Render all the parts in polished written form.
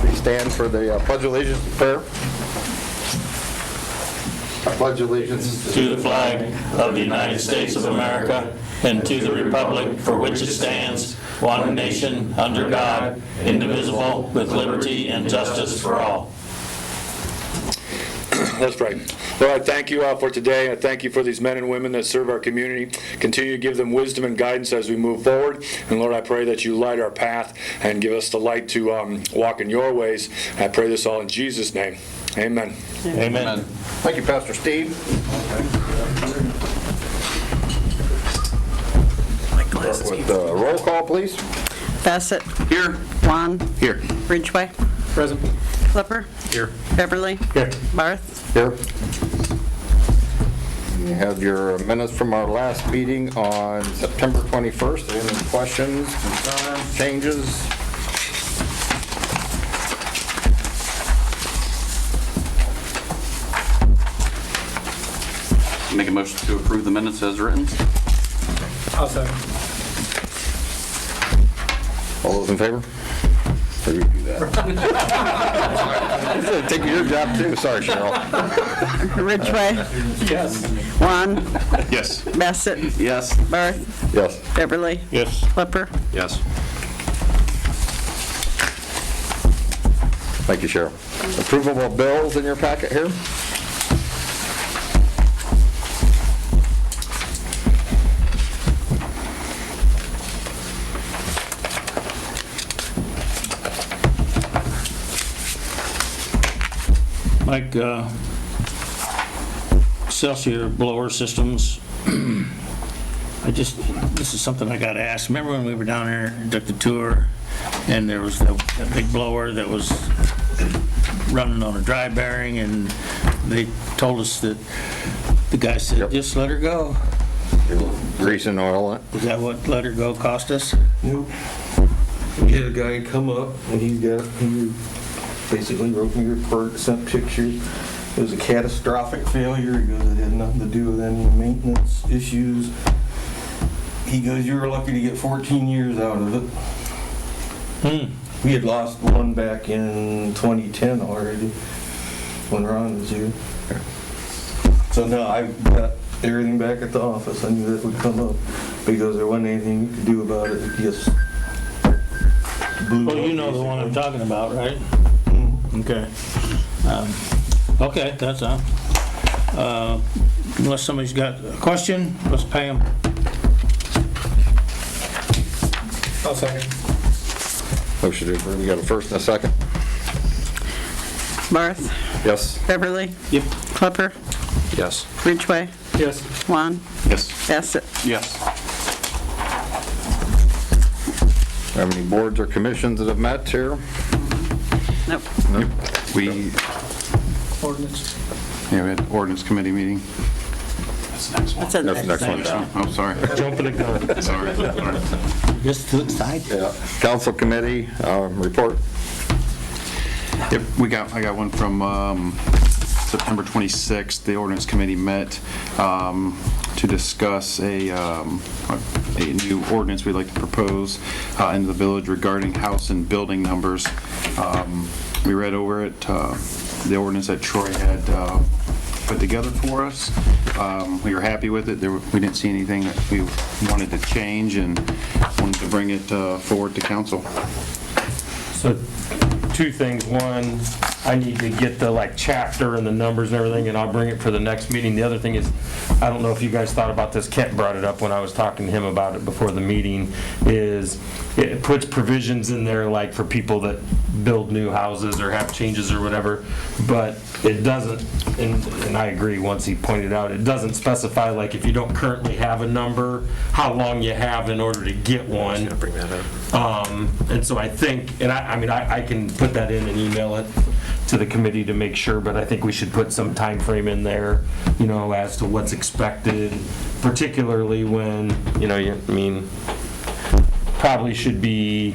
Please stand for the Pledge of Allegiance prayer. I pledge allegiance to the flag of the United States of America and to the republic for which it stands, one nation, under God, indivisible, with liberty and justice for all. Let's pray. Lord, I thank you for today. I thank you for these men and women that serve our community. Continue to give them wisdom and guidance as we move forward. And Lord, I pray that you light our path and give us the light to walk in your ways. I pray this all in Jesus' name. Amen. Amen. Thank you, Pastor Steve. Start with roll call, please. Bassett. Here. Juan. Here. Ridgway. Present. Clipper. Here. Beverly. Here. Barth. Here. You have your minutes from our last meeting on September 21st. Any questions, concerns, changes? Make a motion to approve the minutes as written. I'll second. All those in favor? Or you do that. Take your job too. Sorry, Cheryl. Ridgway. Yes. Juan. Yes. Bassett. Yes. Barth. Yes. Beverly. Yes. Clipper. Yes. Thank you, Cheryl. Approval of bills in your packet here. Like Celsius blower systems, this is something I got to ask. Remember when we were down there and took the tour, and there was that big blower that was running on a dry bearing, and they told us that the guy said, Yep. just let her go. Grease and oil in it. Is that what let her go cost us? Nope. We had a guy come up and he basically wrote me a report, sent pictures. It was a catastrophic failure. He goes, it had nothing to do with any maintenance issues. He goes, you were lucky to get 14 years out of it. We had lost one back in 2010 already when Ron was here. So no, I got everything back at the office. I knew that would come up because there wasn't anything you could do about it. It just blew Well, up, you know the one I'm basically. talking about, right? Okay. Okay, that's all. Unless somebody's got a question, let's pay them. I'll second. Motion to approve. You got a first and a second? Barth. Yes. Beverly. Yep. Clipper. Yes. Ridgway. Yes. Juan. Yes. Bassett. Yes. Have any boards or commissions that have met here? Nope. We had ordinance committee meeting. That's the next one. That's it. That's the next one. Oh, sorry. Jumping the gun. Sorry. Just to the side. Yeah. Council committee report. Yep, I got one from September 26th. The ordinance committee met to discuss a new ordinance we'd like to propose in the village regarding house and building numbers. We read over it, the ordinance that Troy had put together for us. We were happy with it. We didn't see anything that we wanted to change and wanted to bring it forward to council. So, two things. One, I need to get the chapter and the numbers and everything, and I'll bring it for the next meeting. The other thing is, I don't know if you guys thought about this, Kent brought it up when I was talking to him about it before the meeting, is it puts provisions in there like for people that build new houses or have changes or whatever, but it doesn't, and I agree, once he pointed out, it doesn't specify like if you don't currently have a number, how long you have in order to get one. Bring that up. And so I think, and I can put that in and email it to the committee to make sure, but I think we should put some time frame in there, as to what's expected, particularly when, probably should be,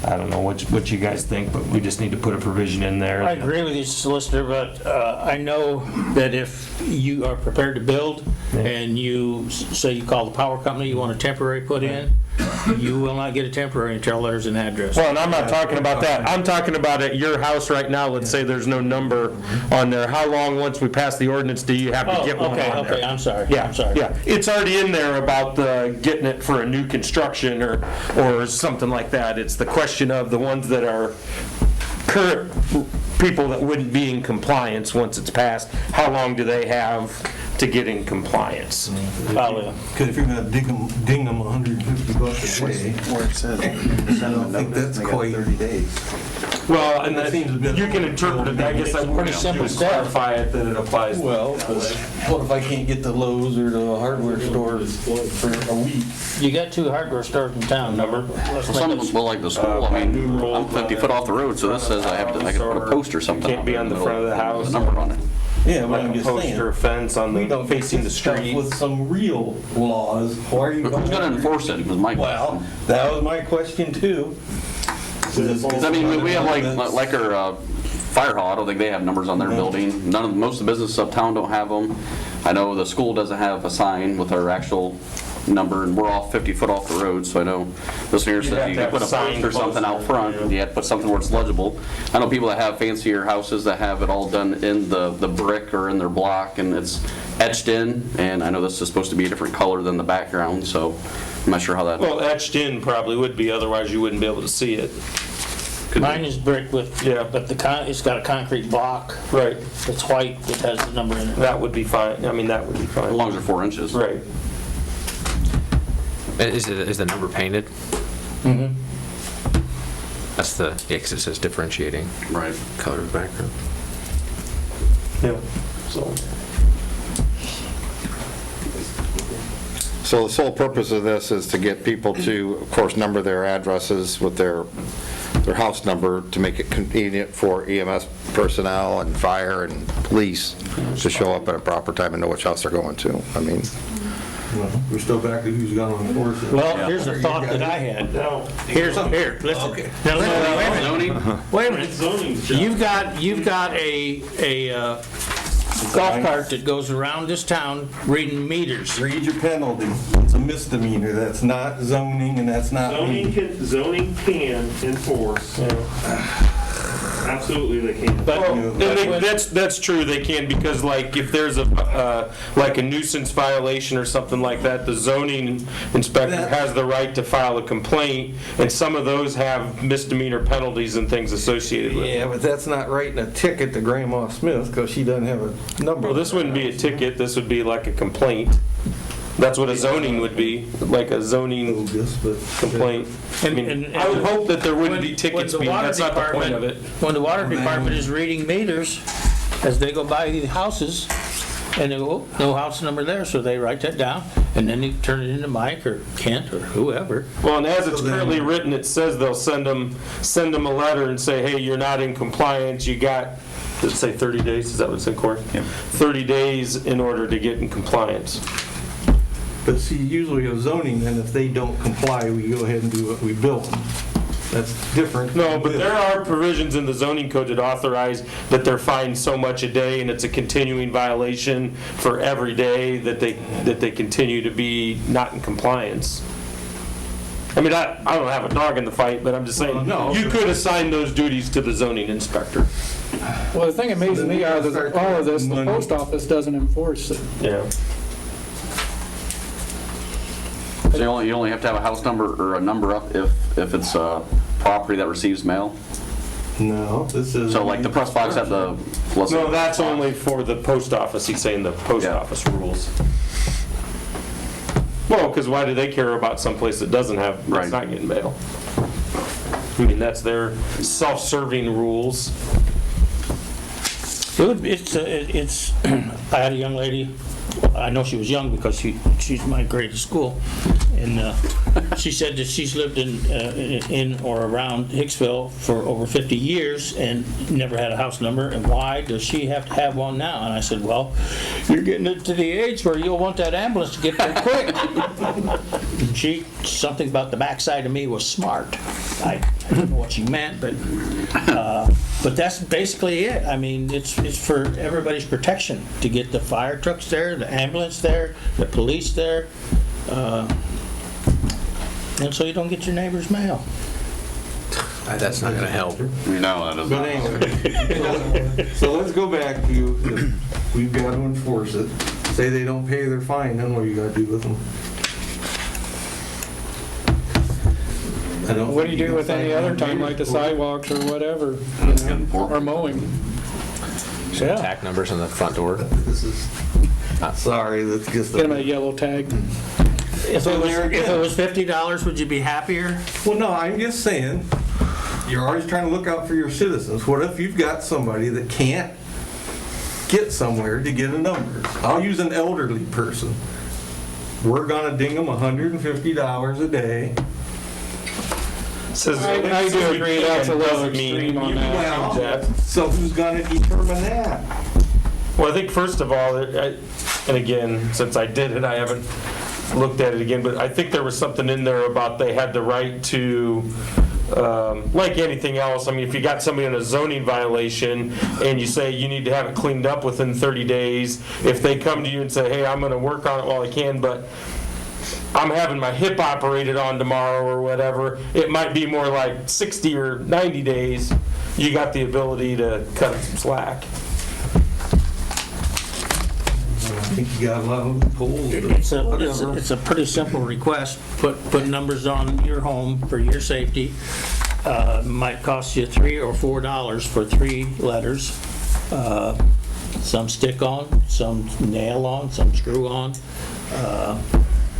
I don't know what you guys think, but we just need to put a provision in there. I agree with you, solicitor, but I know that if you are prepared to build and you say you call the power company, you want a temporary put in, you will not get a temporary until there's an address. Well, and I'm not talking about that. I'm talking about at your house right now, let's say there's no number on there. How long, once we pass the ordinance, do you have to get one on there? Okay, I'm sorry. Yeah, I'm sorry. yeah. It's already in there about getting it for a new construction or something like that. It's the question of the ones that are current people that wouldn't be in compliance once it's passed, how long do they have to get in compliance? Probably. Because if you're gonna ding them $150 a day, Where it says, I don't think that's quite. 30 days. Well, and That seems a bit- you can interpret it, I guess I Pretty simple would stuff. clarify it that it applies. Well, what if I can't get to Lowe's or the hardware stores for a week? You got 2 hardware stores in town, number. Let's make Some it- of them, well, like the school, I mean, I'm 50 foot off the road, so this says I can put a post or something. Can't be on the front of the house. With a number on it. Yeah, but Like I'm a just post or a saying. fence on We the, don't facing the this stuff street. with some real laws. Why are you? Who's gonna enforce it, was my Well, question. that was my question too. 'Cause I mean, we have like our fire hall, I don't think they have numbers on their building. Most of the businesses uptown don't have them. I know the school doesn't have a sign with our actual number, and we're all 50 foot off the road, so I know this here You'd have says you to can have put a a sign post or something out closer, front. yeah. You have to put something where it's legible. I know people that have fancier houses that have it all done in the brick or in their block, and it's etched in, and I know this is supposed to be a different color than the background, so I'm not sure how that. Well, etched in probably would be, otherwise you wouldn't be able to see it. Mine is brick with, Yeah. but it's got a concrete block. Right. It's white, it has the number in it. That would be fine, I mean, that would be As fine. long as they're 4 inches. Right. Is the number painted? Mm-hmm. That's yeah, because it says differentiating Right. color of background. Yeah, so. So the sole purpose of this is to get people to, of course, number their addresses with their house number to make it convenient for EMS personnel and fire and police to show up at a proper time and know which house they're going to. I mean, We're still back to who's gonna enforce it. Well, here's a thought that I had. Here, listen. Okay. Now, wait a minute. Zoning? Wait a minute. You've got a golf cart that goes around this town reading meters. Read your penalty. It's a misdemeanor. That's not zoning and that's not. Zoning can enforce. Absolutely they can. But And that's true, they can, because like if there's like a nuisance violation or something like that, the zoning inspector has the right to file a complaint, and some of those have misdemeanor penalties and things associated with it. Yeah, but that's not writing a ticket to Grandma Smith because she doesn't have a number. Well, this wouldn't be a ticket, this would be like a complaint. That's what a zoning would be, like a zoning complaint. I mean, I would hope that there wouldn't be tickets being, that's not the point of it. When the water department is reading meters, as they go by the houses, and they go, no house number there, so they write that down, and then they turn it into Mike or Kent or whoever. Well, and as it's currently written, it says they'll send them a letter and say, hey, you're not in compliance, you got, does it say 30 days, is that what it said, Corey? Yeah. 30 days in order to get in compliance. But see, usually with zoning, then if they don't comply, we go ahead and do what we built them. That's different. No, but there are provisions in the zoning code that authorize that they're fined so much a day, and it's a continuing violation for every day that they continue to be not in compliance. I mean, I don't have a dog in the fight, but I'm just saying, no. you could assign those duties to the zoning inspector. Well, the thing that amazes me out of all of this, the post office doesn't enforce it. Yeah. So you only have to have a house number or a number up if it's a property that receives mail? No, this is. So like the press box at the, let's say- No, that's only for the post office, he's saying the post Yeah. office rules. Well, because why do they care about someplace that doesn't have, that's Right. not getting mail? I mean, that's their self-serving rules. It's, I had a young lady, I know she was young because she's my grade at school, and she said that she's lived in or around Hicksville for over 50 years and never had a house number, and why does she have to have one now? And I said, well, you're getting to the age where you'll want that ambulance to get there quick. And something about the backside of me was smart. I don't know what she meant, but that's basically it. I mean, it's for everybody's protection, to get the fire trucks there, the ambulance there, the police there. And so you don't get your neighbor's mail. That's not gonna help. No, that But anyway, so let's go back to, we've got to enforce it. Say they don't pay their fine, then what do you got to do with them? I don't What do you think do with can any sign other them time, like the for it. sidewalks or whatever, or mowing? Some Yeah, tag numbers on the front door. This is, sorry, that's just. get them a yellow tag. If it was $50, would you be happier? Well, no, I'm just saying, you're always trying to look out for your citizens. What if you've got somebody that can't get somewhere to get a number? I'll use an elderly person. We're gonna ding them $150 a day. I do agree, that's a little extreme on that. Well, so who's gonna determine that? Well, I think first of all, and again, since I did it, I haven't looked at it again, but I think there was something in there about they had the right to, like anything else, I mean, if you got somebody in a zoning violation and you say you need to have it cleaned up within 30 days, if they come to you and say, hey, I'm gonna work on it while I can, but I'm having my hip operated on tomorrow or whatever, it might be more like 60 or 90 days, you got the ability to cut them some slack. I think you got a lot of loopholes. It's a pretty simple request. Put numbers on your home for your safety. Might cost you $3 or $4 for 3 letters. Some stick on, some nail on, some screw on.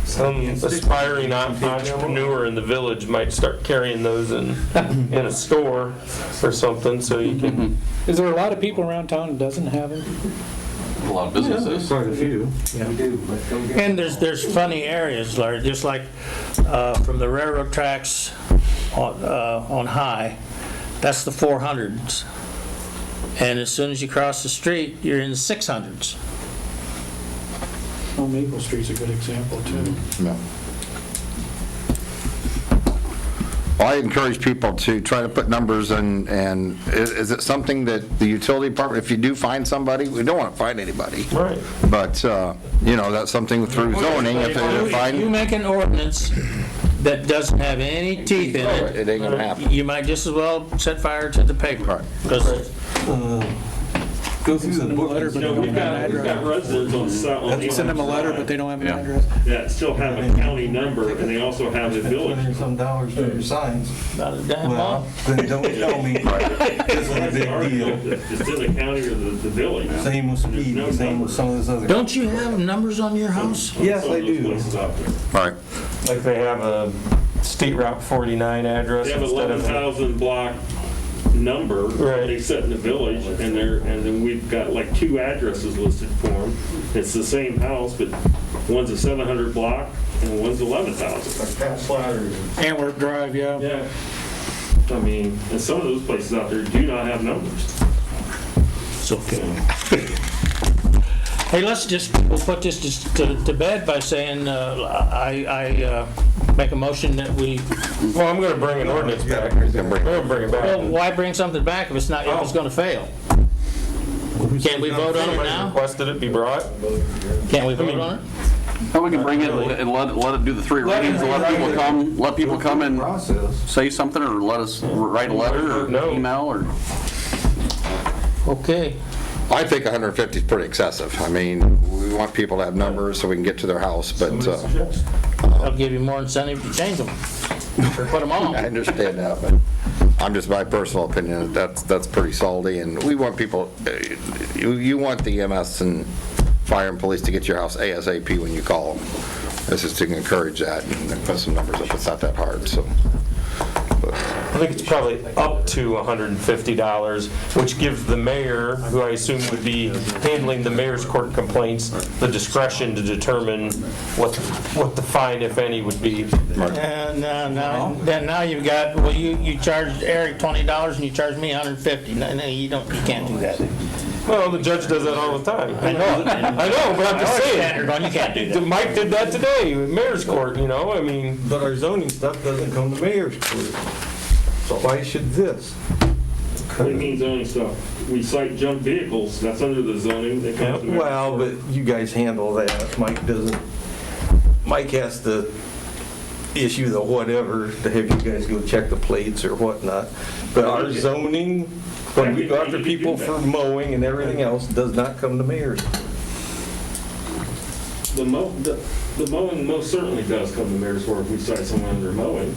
Some aspiring entrepreneur in the village might start carrying those in a store or something, so you can. Is there a lot of people around town that doesn't have them? A lot of businesses. Quite a few. And there's funny areas, Larry, just like from the railroad tracks on High, that's the 400s. And as soon as you cross the street, you're in the 600s. Oh, Maple Street's a good example, too. No. Well, I encourage people to try to put numbers in, and is it something that the utility department, if you do find somebody, we don't want to find anybody. Right. But, that's something through zoning, if they You find, make an ordinance that doesn't have any teeth in it, it ain't gonna happen. you might just as well set fire to the paper. Right. Because Go through the Send them a book. letter, but they don't We've have an got address. residents on the Send them a letter, but they don't have an Yeah. address. that still have a county number, and they also have the village. Some dollars for your signs. not a damn Well, lot. then don't tell me. It's a big deal. It's in the county or the village. Same with speed, same with some of this other. Don't you have numbers on your house? Yes, Some I of those do. places out there. Right. Like they have a State Route 49 address They have instead of. 11,000 block number Right. they set in the village, and then we've got like 2 addresses listed for them. It's the same house, but one's a 700 block and one's 11,000. Antwerp Drive, yeah. Yeah. I mean, and some of those places out there do not have numbers. It's okay. Hey, we'll put this just to bed by saying, I make a motion that we, Well, I'm gonna bring an ordinance back. I'm gonna bring it well, back. why bring something back if it's gonna fail? Can't we vote on it now? Requested it be brought. Can't we vote on it? Well, we can bring it and let it do the 3 readings, and let people come and Process. say something, or let us write a letter or No. email, or. Okay. I think 150 is pretty excessive. I mean, we want people to have numbers so we can get to their house, but I'll give you more incentive to change them, or put them I on. understand that, but I'm just my personal opinion, that's pretty salty, and we want people, you want the EMS and fire and police to get your house ASAP when you call them. This is to encourage that and put some numbers up. It's not that hard, so. I think it's probably up to $150, which gives the mayor, who I assume would be handling the mayor's court complaints, the discretion to determine what the fine, if any, would be. And now you've got, well, you charged Eric $20 and you charged me $150. No, you can't do that. Well, the judge does that all the time. I know. I know, but I'm just saying. You can't do that. Mike did that today, mayor's court, I mean. But our zoning stuff doesn't come to mayor's court. So why should this? What do you mean zoning stuff? We cite junk vehicles, that's under the zoning. That comes to Well, but you guys handle that. Mike doesn't. Mike has to issue the whatever to have you guys go check the plates or whatnot. But our zoning, when we go after people for mowing and everything else, does not come to mayor's. The mowing most certainly does come to mayor's court if we cite someone under mowing.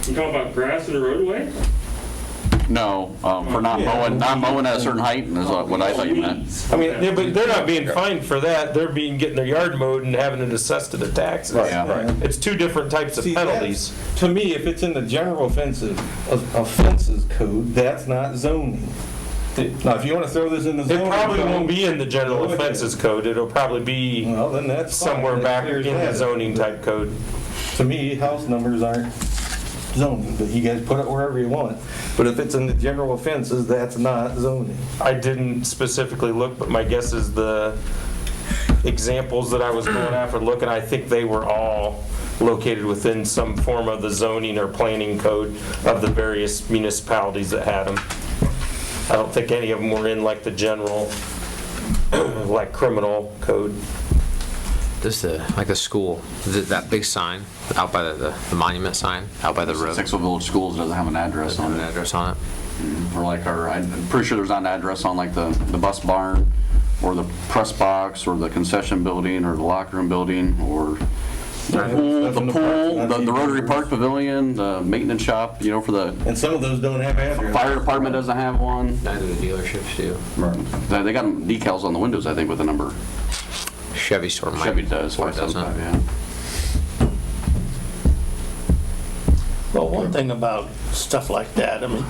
You talking about grass in the roadway? No, for not mowing at a certain height is what I thought you meant. I mean, but they're not being fined for that. They're getting their yard mowed and having it assessed to the taxes. Yeah. It's two different types of See, penalties. To me, if it's in the general offenses code, that's not zoning. Now, if you want to throw this in the It zoning probably code, won't be in the general Okay. offenses code. It'll probably be well, then that's fine. somewhere That back in clears the that. zoning type code. To me, house numbers aren't zoning, but you guys put it wherever you want. But if it's in the general offenses, that's not zoning. I didn't specifically look, but my guess is the examples that I was going after looking, I think they were all located within some form of the zoning or planning code of the various municipalities that had them. I don't think any of them were in like the general, like criminal code. Does the school, is it that big sign out by the monument sign, out by the road? Hicksville Village Schools doesn't have an address Doesn't on have an it. address on it? Or like I'm pretty sure there's not an address on like the bus barn, or the press box, or the concession building, or the locker room building, or the pool, the Rotary Park Pavilion, the maintenance shop, for the And some of those don't have addresses. fire department doesn't have one. Neither do dealerships do. They got decals on the windows, I think, with a number. Chevy store might. Chevy does, Ford doesn't. 575, yeah. Well, one thing about stuff like that, I mean,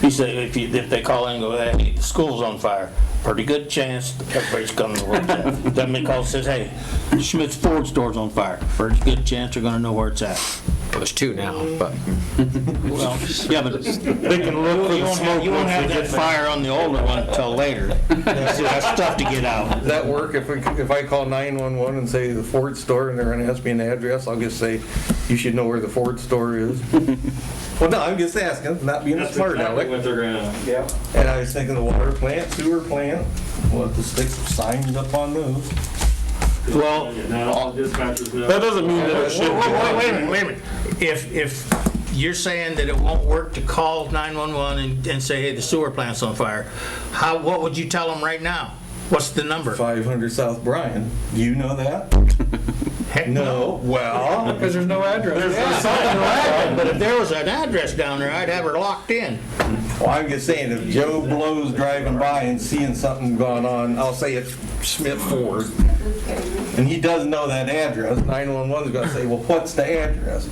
you say if they call in and go, hey, the school's on fire, pretty good chance everybody's coming to work. Then they call and says, hey, Schmidt's Ford store's on fire, pretty good chance they're gonna know where it's at. Well, there's two now, but Well, yeah, but They can look for you the won't smoke have, you won't once have they that get there. fire on the older one until later. That's tough to get out. Does that work? If I call 911 and say the Ford store and they're going to ask me an address, I'll just say, you should know where the Ford store is. Well, no, I'm just asking, not being a That's smart exactly aleck. what they're gonna. And I was thinking the water plant, sewer plant, we'll have to stick signs up on those. Well, Now, the dispatchers know. That doesn't mean that it should be. wait a minute. If you're saying that it won't work to call 911 and say, hey, the sewer plant's on fire, what would you tell them right now? What's the number? 500 South Bryan. Do you know that? Heck No. Well, Because there's no address. But if there was an address down there, I'd have her locked in. well, I'm just saying, if Joe Blow's driving by and seeing something going on, I'll say it's Schmidt Ford, and he doesn't know that address, 911's gonna say, well, what's the address?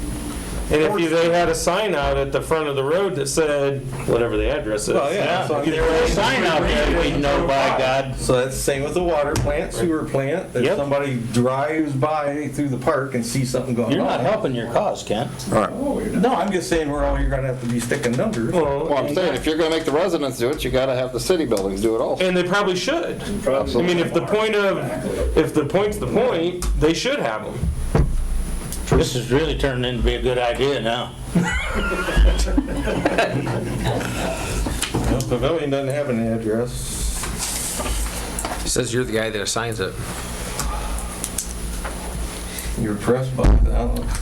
And if they had a sign out at the front of the road that said, whatever the address is. Well, yeah. So I'm If there was a sign out there, we'd know, by God. So that's the same with the water plant, sewer plant. If Yep. somebody drives by through the park and sees something going on. You're not helping your cause, Kent. No, I'm just saying where all you're gonna have to be sticking numbers. Well, I'm saying, if you're gonna make the residents do it, you gotta have the city buildings do it also. And they probably should. I mean, if the point's the point, they should have them. This is really turning into be a good idea now. Well, Pavilion doesn't have an address. it says you're the guy that assigns it. Your press box,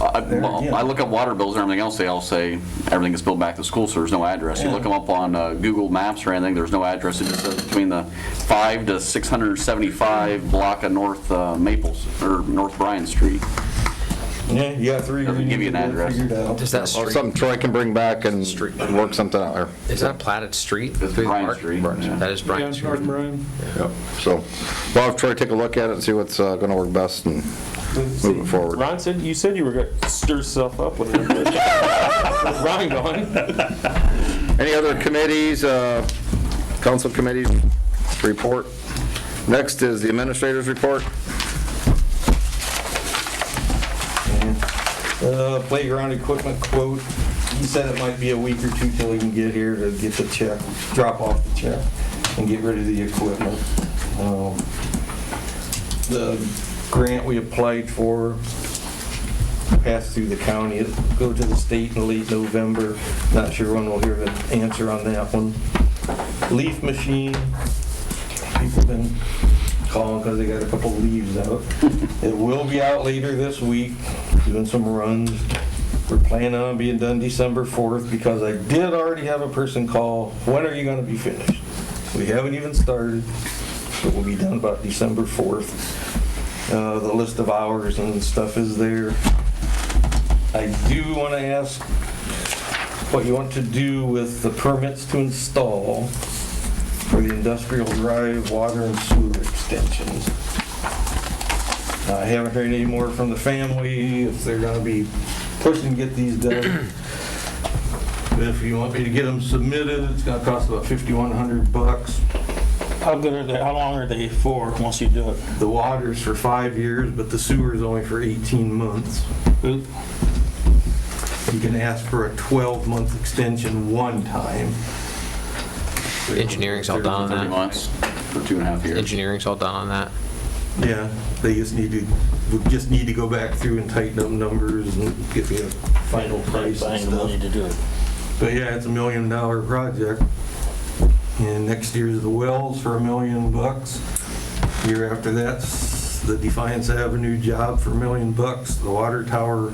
I look up water bills and everything else, they all say everything is billed back to school, so there's no address. You look them up on Google Maps or anything, there's no address. It just says between the 5 to 675 block of North Maples, or North Bryan Street. Yeah, you got three. Doesn't give you an address. Figured out. Is that Or street, something Troy can bring back and work something out there. is that a platted street? It's through the Bryan park? Street, yeah. That is Yeah, Bryan it's Street. North Bryan. Yep. So, we'll have Troy take a look at it and see what's gonna work best and move it forward. Ron said, you said you were going to stir yourself up with it. Ron going. Any other committees, council committees report? Next is the administrator's report. Playground equipment quote, he said it might be a week or two till he can get here to get the check, drop off the check, and get rid of the equipment. The grant we applied for passed through the county, it'll go to the state in late November. Not sure when we'll hear the answer on that one. Leaf machine, people been calling because they got a couple leaves out. It will be out later this week. doing some runs. We're planning on being done December 4th because I did already have a person call, when are you gonna be finished? We haven't even started, but we'll be done about December 4th. The list of hours and stuff is there. I do want to ask what you want to do with the permits to install for the industrial drive water and sewer extensions. I haven't heard any more from the family, if they're gonna be pushing to get these done. If you want me to get them submitted, it's gonna cost about $5,100. How good are they, how long are they for once you do it? The water's for 5 years, but the sewer's only for 18 months. Oop. You can ask for a 12-month extension one time. Engineering's all done on 30 that. months for 2.5 years. Engineering's all done on that. Yeah, they just need to go back through and tighten up numbers and get me a final price and Find the money stuff. to do it. But yeah, it's $1 million project. And next year's the wells for $1 million. Year after that's the Defiance Avenue job for $1 million. The water tower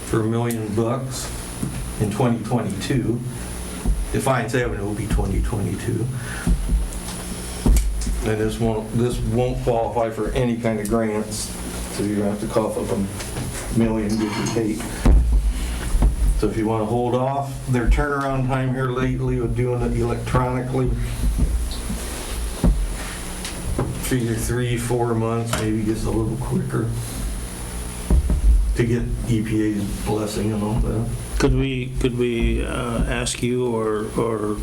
for $1 million in 2022. Defiance Avenue will be 2022. And this won't qualify for any kind of grants, so you're gonna have to cough up $1 million, give or take. So if you want to hold off, their turnaround time here lately with doing it electronically, figure 3-4 months, maybe just a little quicker to get EPA's blessing and all that. Could we ask you or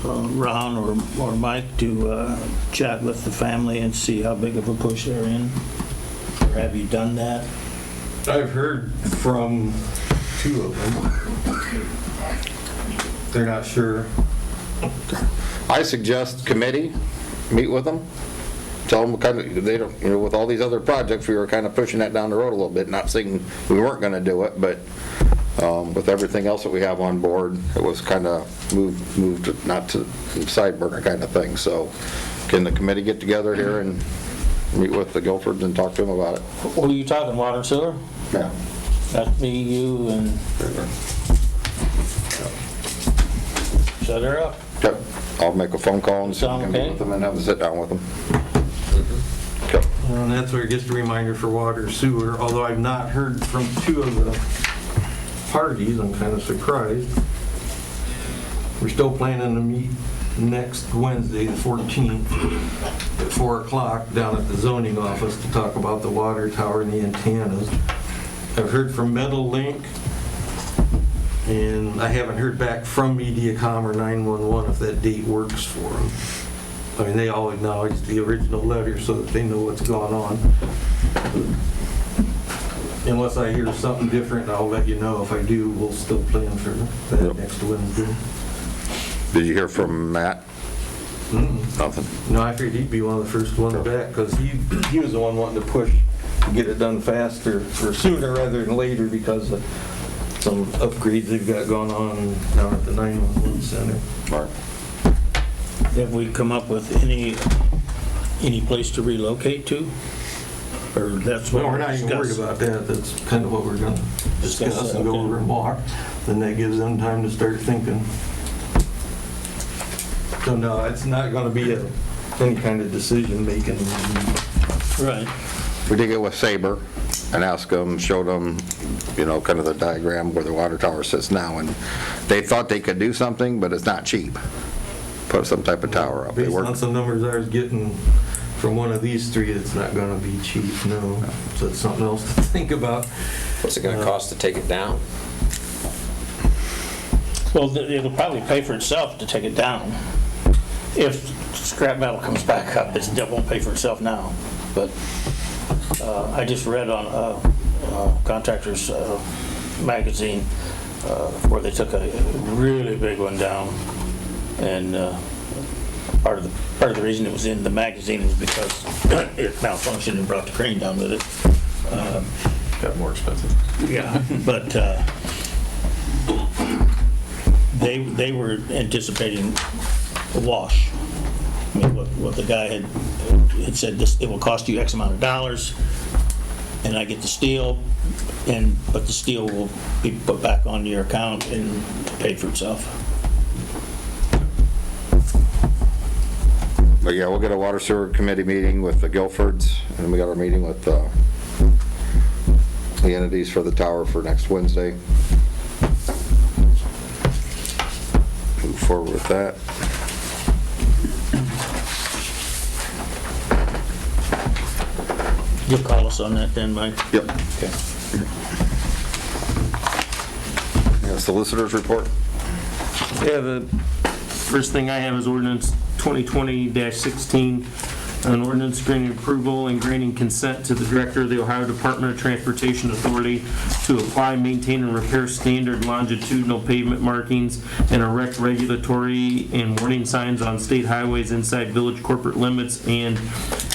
Ron or Mike to chat with the family and see how big of a push they're in? Or have you done that? I've heard from 2 of them. They're not sure. I suggest committee, meet with them, tell them kind of, they don't, with all these other projects, we were kind of pushing that down the road a little bit, not saying we weren't going to do it, but with everything else that we have on board, it was kind of moved not to side burner kind of thing. So can the committee get together here and meet with the Guilfords and talk to them about it? What are you talking, water and sewer? Yeah. That's me, you, and shut her up. Okay. I'll make a phone call and Sound meet okay? with them and have a sit down with them. Okay. And that's where it gets a reminder for water sewer, although I've not heard from 2 of the parties. I'm kind of surprised. We're still planning to meet next Wednesday, the 14th, at 4 o'clock down at the zoning office to talk about the water tower and the antennas. I've heard from Metal Link, and I haven't heard back from Mediacom or 911 if that date works for them. I mean, they all acknowledge the original letter so that they know what's going on. Unless I hear something different, I'll let you know. If I do, we'll still plan for that next Wednesday. Did you hear from Matt? Nothing. No, I figured he'd be one of the first ones back because he was the one wanting to push to get it done faster or sooner rather than later because of some upgrades they've got going on down at the 911 center. Mark? Have we come up with any place to relocate to? Or that's what Well, we're we're not even worried discussing? about that. That's kind of what we're going to discuss and go okay. over and walk. Then that gives them time to start thinking. So no, it's not going to be any kind of decision making. Right. We did get with Sabre and asked them, showed them, kind of the diagram where the water tower sits now, and they thought they could do something, but it's not cheap. Put some type of tower up. They Based on work. some numbers I was getting from one of these 3, it's not going to be cheap, no. So it's something else to think about. What's it gonna cost to take it down? Well, it'll probably pay for itself to take it down. If scrap metal comes back up, it still won't pay for itself now. But I just read on Contractors magazine where they took a really big one down, and part of the reason it was in the magazine is because it malfunctioned and brought the crane down with it. Got more expensive. Yeah, but they were anticipating a wash. I mean, what the guy had said, it will cost you X amount of dollars. and I get the steel, but the steel will be put back onto your account and paid for itself. But yeah, we'll get a water sewer committee meeting with the Guilfords, and we got our meeting with the entities for the tower for next Wednesday. Move forward with that. You'll call us on that then, Mike? Yep. Okay. Yeah, solicitors report. Yeah, the first thing I have is ordinance 2020-16, an ordinance granting approval and granting consent to the Director of the Ohio Department of Transportation Authority to apply, maintain, and repair standard longitudinal pavement markings and erect regulatory and warning signs on state highways inside village corporate limits, and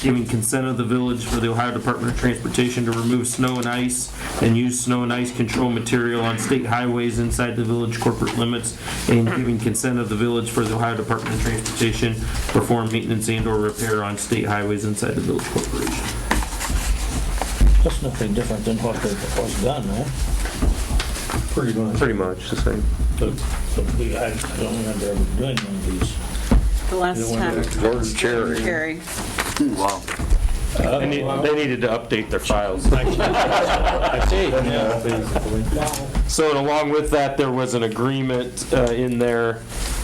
giving consent of the village for the Ohio Department of Transportation to remove snow and ice and use snow and ice control material on state highways inside the village corporate limits, and giving consent of the village for the Ohio Department of Transportation to perform maintenance and/or repair on state highways inside the village corporation. That's nothing different than what was done, right? Pretty much the same. But I don't remember ever doing one of these. The last time. George Cherry. Cherry. Wow. They needed to update their files. I see, yeah. So, and along with that, there was an agreement in there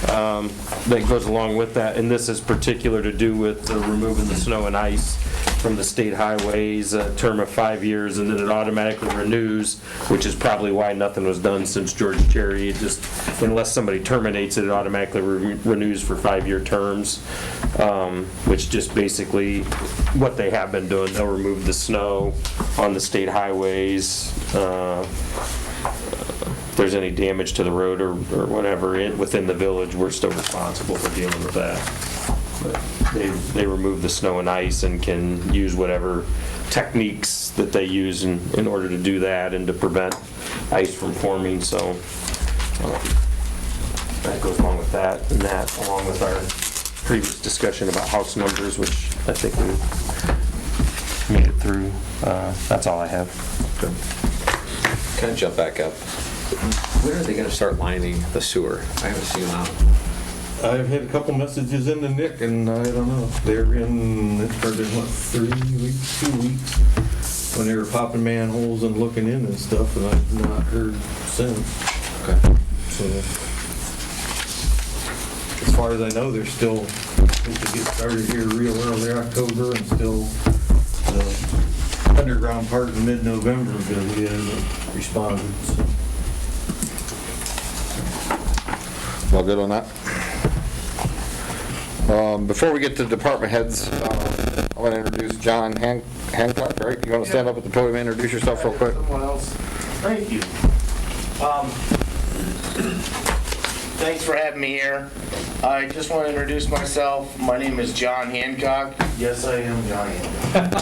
that goes along with that, and this is particular to do with removing the snow and ice from the state highways, a term of 5 years, and then it automatically renews, which is probably why nothing was done since George Cherry. It just, unless somebody terminates it, it automatically renews for 5-year terms, which just basically what they have been doing. They'll remove the snow on the state highways. If there's any damage to the road or whatever within the village, we're still responsible for dealing with that. But they remove the snow and ice and can use whatever techniques that they use in order to do that and to prevent ice from forming. So that goes along with that, and that along with our previous discussion about house numbers, which I think we made it through. That's all I have. Can I jump back up? When are they going to start lining the sewer? I haven't seen them out. I've had a couple messages into Nick, and I don't know. They're in, it started in, what, 3 weeks, 2 weeks, when they were popping manholes and looking in and stuff, and I've not heard since. Okay. So, as far as I know, they're still supposed to get started here real early October, and still the underground part in mid-November, but we haven't responded, so. All good on that? Before we get to department heads, I want to introduce John Hancock, right? You want to stand up at the podium and introduce yourself real quick? Someone else. Thank you. Thanks for having me here. I just want to introduce myself. My name is John Hancock. Yes, I am John Hancock.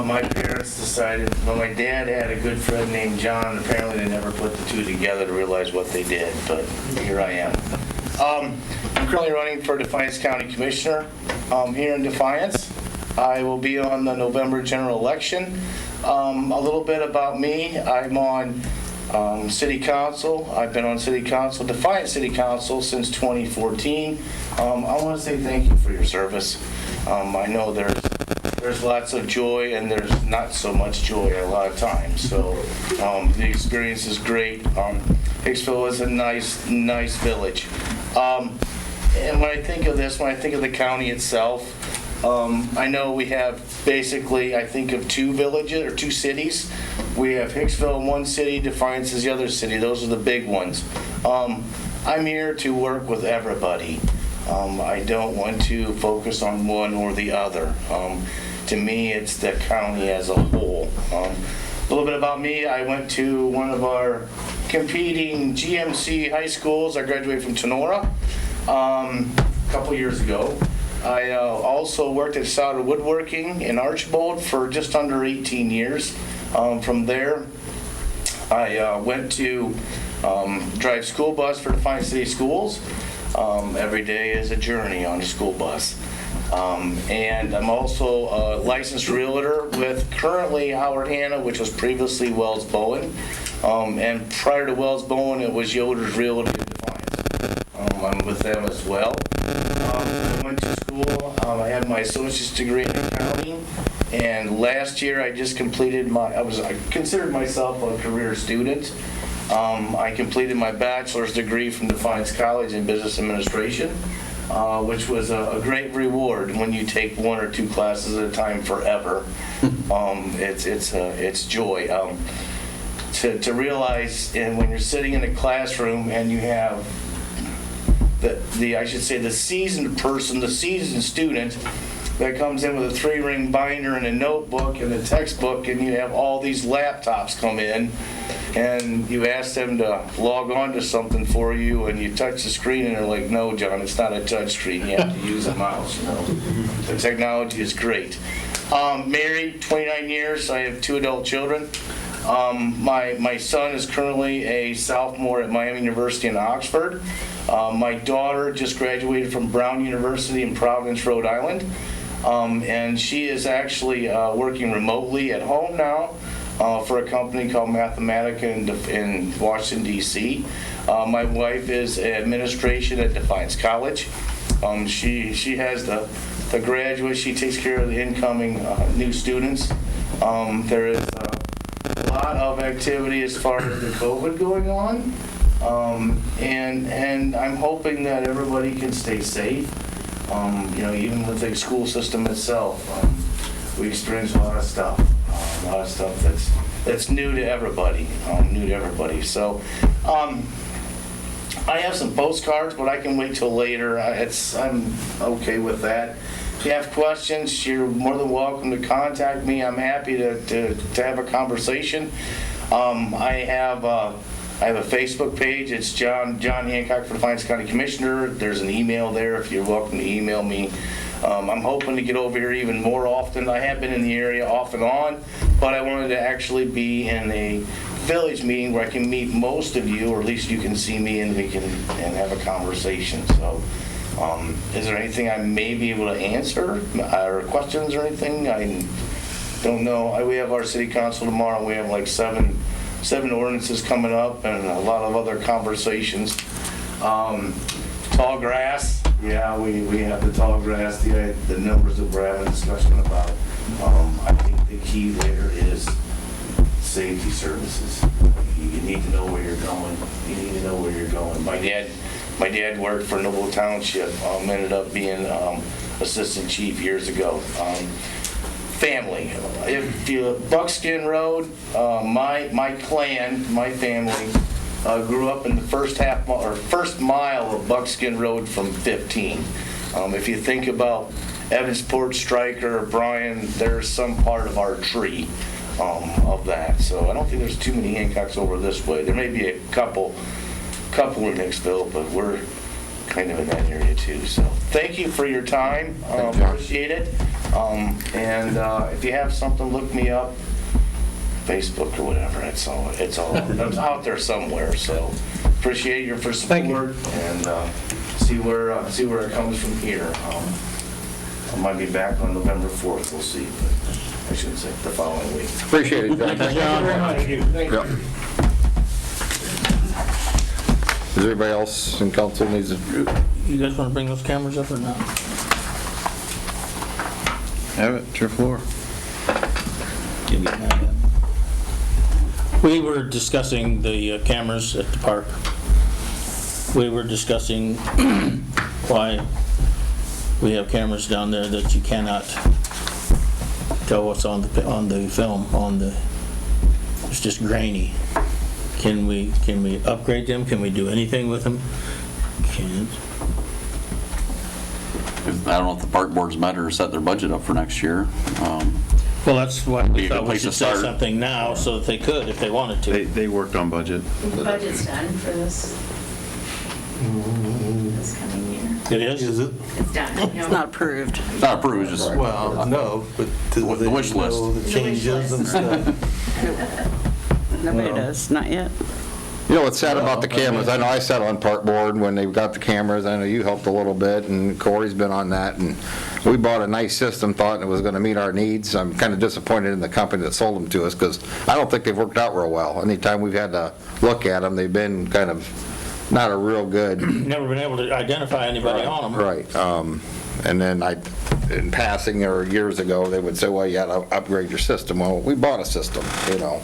My parents decided, well, my dad had a good friend named John. Apparently they never put the two together to realize what they did, but here I am. I'm currently running for Defiance County Commissioner here in Defiance. I will be on the November general election. A little bit about me. I'm on City Council. I've been on City Council, Defiance City Council, since 2014. I want to say thank you for your service. I know there's lots of joy and there's not so much joy a lot of times. So the experience is great. Hicksville is a nice village. And when I think of this, when I think of the county itself, I know we have basically, I think of 2 villages or 2 cities. We have Hicksville in one city, Defiance is the other city. Those are the big ones. I'm here to work with everybody. I don't want to focus on one or the other. To me, it's the county as a whole. A little bit about me, I went to one of our competing GMC high schools. I graduated from Tenora a couple years ago. I also worked at Sauter Woodworking in Archbold for just under 18 years. From there, I went to drive school bus for Defiance City Schools. Every day is a journey on a school bus. And I'm also a licensed realtor with currently Howard Hanna, which was previously Wells Bowen. And prior to Wells Bowen, it was Yoder's Realty in Defiance. I'm with them as well. I went to school. I had my associate's degree in accounting. And last year, I just completed I considered myself a career student. I completed my bachelor's degree from Defiance College in business administration, which was a great reward when you take 1 or 2 classes at a time forever. It's joy. To realize, and when you're sitting in a classroom and you have the seasoned person, the seasoned student that comes in with a 3-ring binder and a notebook and a textbook, and you have all these laptops come in, and you ask them to log on to something for you, and you touch the screen, and they're like, "No, John, it's not a touch screen. You have to use a mouse." The technology is great. Married 29 years. I have 2 adult children. My son is currently a sophomore at Miami University in Oxford. My daughter just graduated from Brown University in Providence, Rhode Island. And she is actually working remotely at home now for a company called Mathematica in Washington, D.C. My wife is administration at Defiance College. She has the graduates. She takes care of the incoming new students. There is a lot of activity as far as the COVID going on. And I'm hoping that everybody can stay safe. Even with the school system itself, we experience a lot of stuff that's new to everybody, So, I have some postcards, but I can wait till later. I'm okay with that. If you have questions, you're more than welcome to contact me. I'm happy to have a conversation. I have a Facebook page. It's John Hancock for Defiance County Commissioner. There's an email there if you're welcome to email me. I'm hoping to get over here even more often. I have been in the area off and on, but I wanted to actually be in a village meeting where I can meet most of you, or at least you can see me and we can have a conversation. So, is there anything I may be able to answer, or questions or anything? I don't know. We have our city council tomorrow. We have like seven ordinances coming up and a lot of other conversations. Tall grass, yeah, we have the tall grass, the numbers that we're having a discussion about. I think the key there is safety services. You need to know where you're going. My dad worked for Noble Township, ended up being assistant chief years ago. Family. If you Buckskin Road, my clan, my family grew up in the first mile of Buckskin Road from 15. If you think about Evansport, Stryker, Bryan, there's some part of our tree of that. So I don't think there's too many Hancocks over this way. There may be a couple in Hicksville, but we're kind of in that area too. So thank you for your time. Appreciate it. And if you have something, look me up, Facebook or whatever. It's all out there somewhere. So appreciate your support and see where it comes from here. I might be back on November 4th. We'll see. But I shouldn't say the following week. Appreciate it, John. Thank you very much. Thank you. Yep. Does everybody else in council needs a... You guys want to bring those cameras up or not? Have it, it's your floor. We were discussing the cameras at the park. We were discussing why we have cameras down there that you cannot tell what's on the film. It's just grainy. Can we upgrade them? Can we do anything with them? Can't. I don't know if the park board's met or set their budget up for next year. Well, that's why we Be a good thought we place to should say start. something now so that they could, if they wanted to. They worked on budget. The budget's done for this coming year. It is? Is it? It's done. It's not approved. It's not approved, it's just, Well, no, but The wish list. the changes and stuff. Nobody does, not yet. You know what's sad about the cameras, I know I sat on park board when they got the cameras, I know you helped a little bit, and Corey's been on that, and we bought a nice system, thought it was gonna meet our needs. I'm kind of disappointed in the company that sold them to us, because I don't think they've worked out real well. Anytime we've had to look at them, they've been kind of not a real good. Never been able to identify anybody on them. Right, and then in passing, or years ago, they would say, well, you gotta upgrade your system. Well, we bought a system, you know.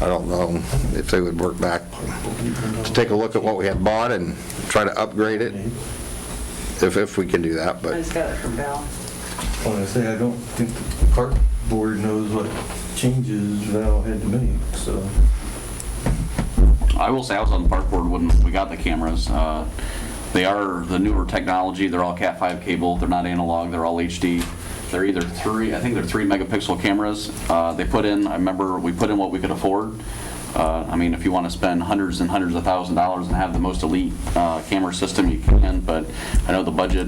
I don't know if they would work back to take a look at what we had bought and try to upgrade it, if we can do that, I but. just got it from Val. Honestly, I don't think the park board knows what changes Val had to make, so. I will say I was on the park board when we got the cameras. They are the newer technology. They're all Cat 5 cable. They're not analog. They're all HD. They're either I think they're 3 megapixel cameras. They put in, I remember we put in what we could afford. I mean, if you want to spend hundreds and hundreds of $1,000s and have the most elite camera system, you can, but I know the budget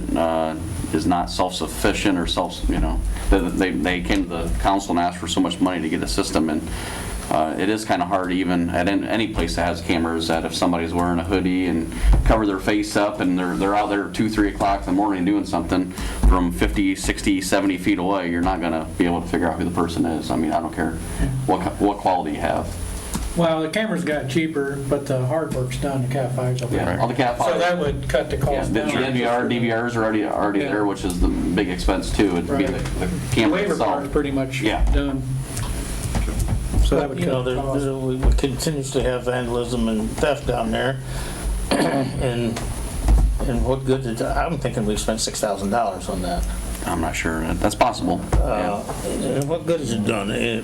is not self-sufficient or you know, they came to the council and asked for so much money to get a system, and it is kind of hard even at any place that has cameras, that if somebody's wearing a hoodie and cover their face up and they're out there 2, 3 o'clock in the morning doing something from 50, 60, 70 feet away, you're not going to be able to figure out who the person is. I mean, I don't care what quality you have. Well, the cameras got cheaper, but the hard work's done, the Cat 5's over Yeah, there. all the Cat 5. So that would cut the Yeah, cost the down. DVRs are already Yeah. there, which is the big expense too. It'd be Right. the The camera waiver itself. part's pretty much Yeah. done. So that would You know, cut the cost. we continues to have vandalism and theft down there, and what good did, I'm thinking we spent $6,000 on that. I'm not sure. That's possible. Yeah. And what good has it done? It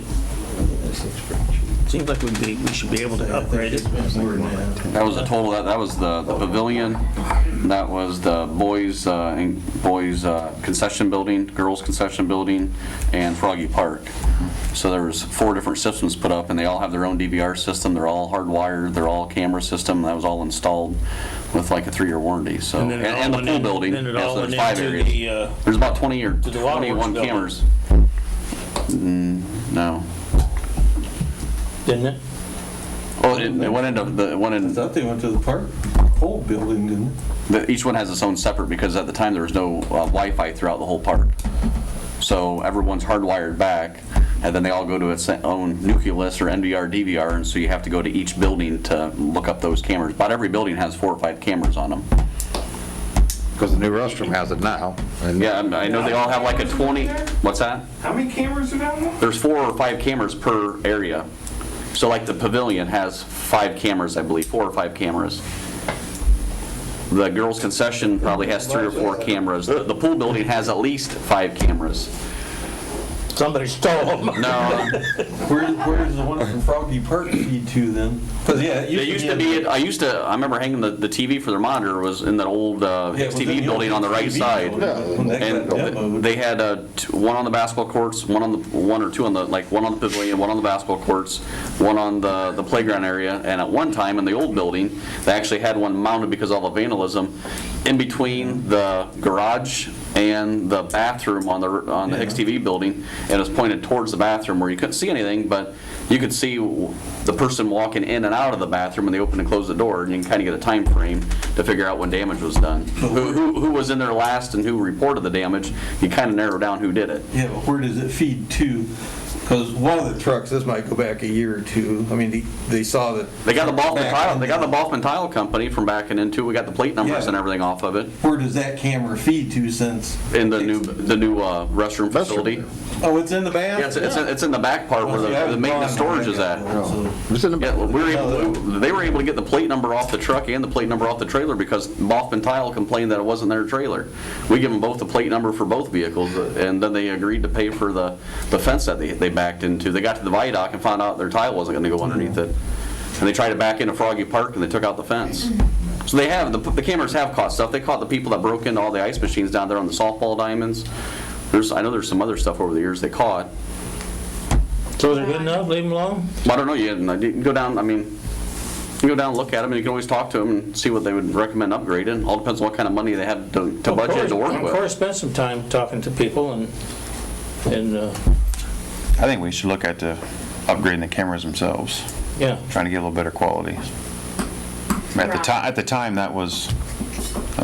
seems like we should be able to upgrade it. That was the total. That was the pavilion. That was the boys concession building, girls concession building, and Froggy Park. So there was 4 different systems put up, and they all have their own DVR system. They're all hardwired. They're all camera system. That was all installed with like a 3-year warranty. So then it all and the went pool in- building. then it Yeah, all so there's went 5 into areas. the, There's about 20 or to the waterworks 21 building. cameras. No. Didn't it? Oh, it went into the one I in. thought they went to the park whole building, didn't they? Each one has its own separate, because at the time there was no Wi-Fi throughout the whole park. So everyone's hardwired back, and then they all go to its own nucleus or NVR, DVR, and so you have to go to each building to look up those cameras. About every building has 4 or 5 cameras on them. Because the new restroom has it now. And Yeah, I know they all have like a 20, what's that? How many cameras are down there? There's 4 or 5 cameras per area. So like the pavilion has 5 cameras, I believe, 4 or 5 cameras. The girls' concession probably has 3 or 4 cameras. The pool building has at least 5 cameras. Somebody stole them. No, Where's the one from Froggy Park feed to then? Because, yeah, they used to be, I remember hanging the TV for their monitor was in that old HIX-TV building on the right side. And they had one on the basketball courts, one or two on the, like one on the pavilion, one on the basketball courts, one on the playground area. And at one time in the old building, they actually had one mounted because of all the vandalism in between the garage and the bathroom on the HIX-TV building, and it was pointed towards the bathroom where you couldn't see anything, but you could see the person walking in and out of the bathroom when they opened and closed the door, and you can kind of get a time frame to figure out when damage was done. Who was in there last and who reported the damage, you kind of narrow down who did it. Yeah, but where does it feed to? Because one of the trucks, this might go back a year or two, I mean, they saw that. They got the Boffman Tile Company from backing into, we got the plate numbers and everything off of it. Where does that camera feed to since? In the new restroom facility. Oh, it's in the back? Yeah, it's in the back part where the maintenance storage is at. Yeah, they were able to get the plate number off the truck and the plate number off the trailer because Boffman Tile complained that it wasn't their trailer. We give them both the plate number for both vehicles, and then they agreed to pay for the fence that they backed into. They got to the viaduct and found out their tile wasn't going to go underneath it. And they tried to back into Froggy Park and they took out the fence. So they have, the cameras have caught stuff. They caught the people that broke into all the ice machines down there on the softball diamonds. I know there's some other stuff over the years they caught. So they're good enough? Leave them alone? Well, I don't know. You can go down, you can go down and look at them, and you can always talk to them and see what they would recommend upgrading. All depends on what kind of money they have to budget to work with. Of course, spend some time talking to people and I think we should look at upgrading the cameras themselves, yeah. trying to get a little better quality. At the time, that was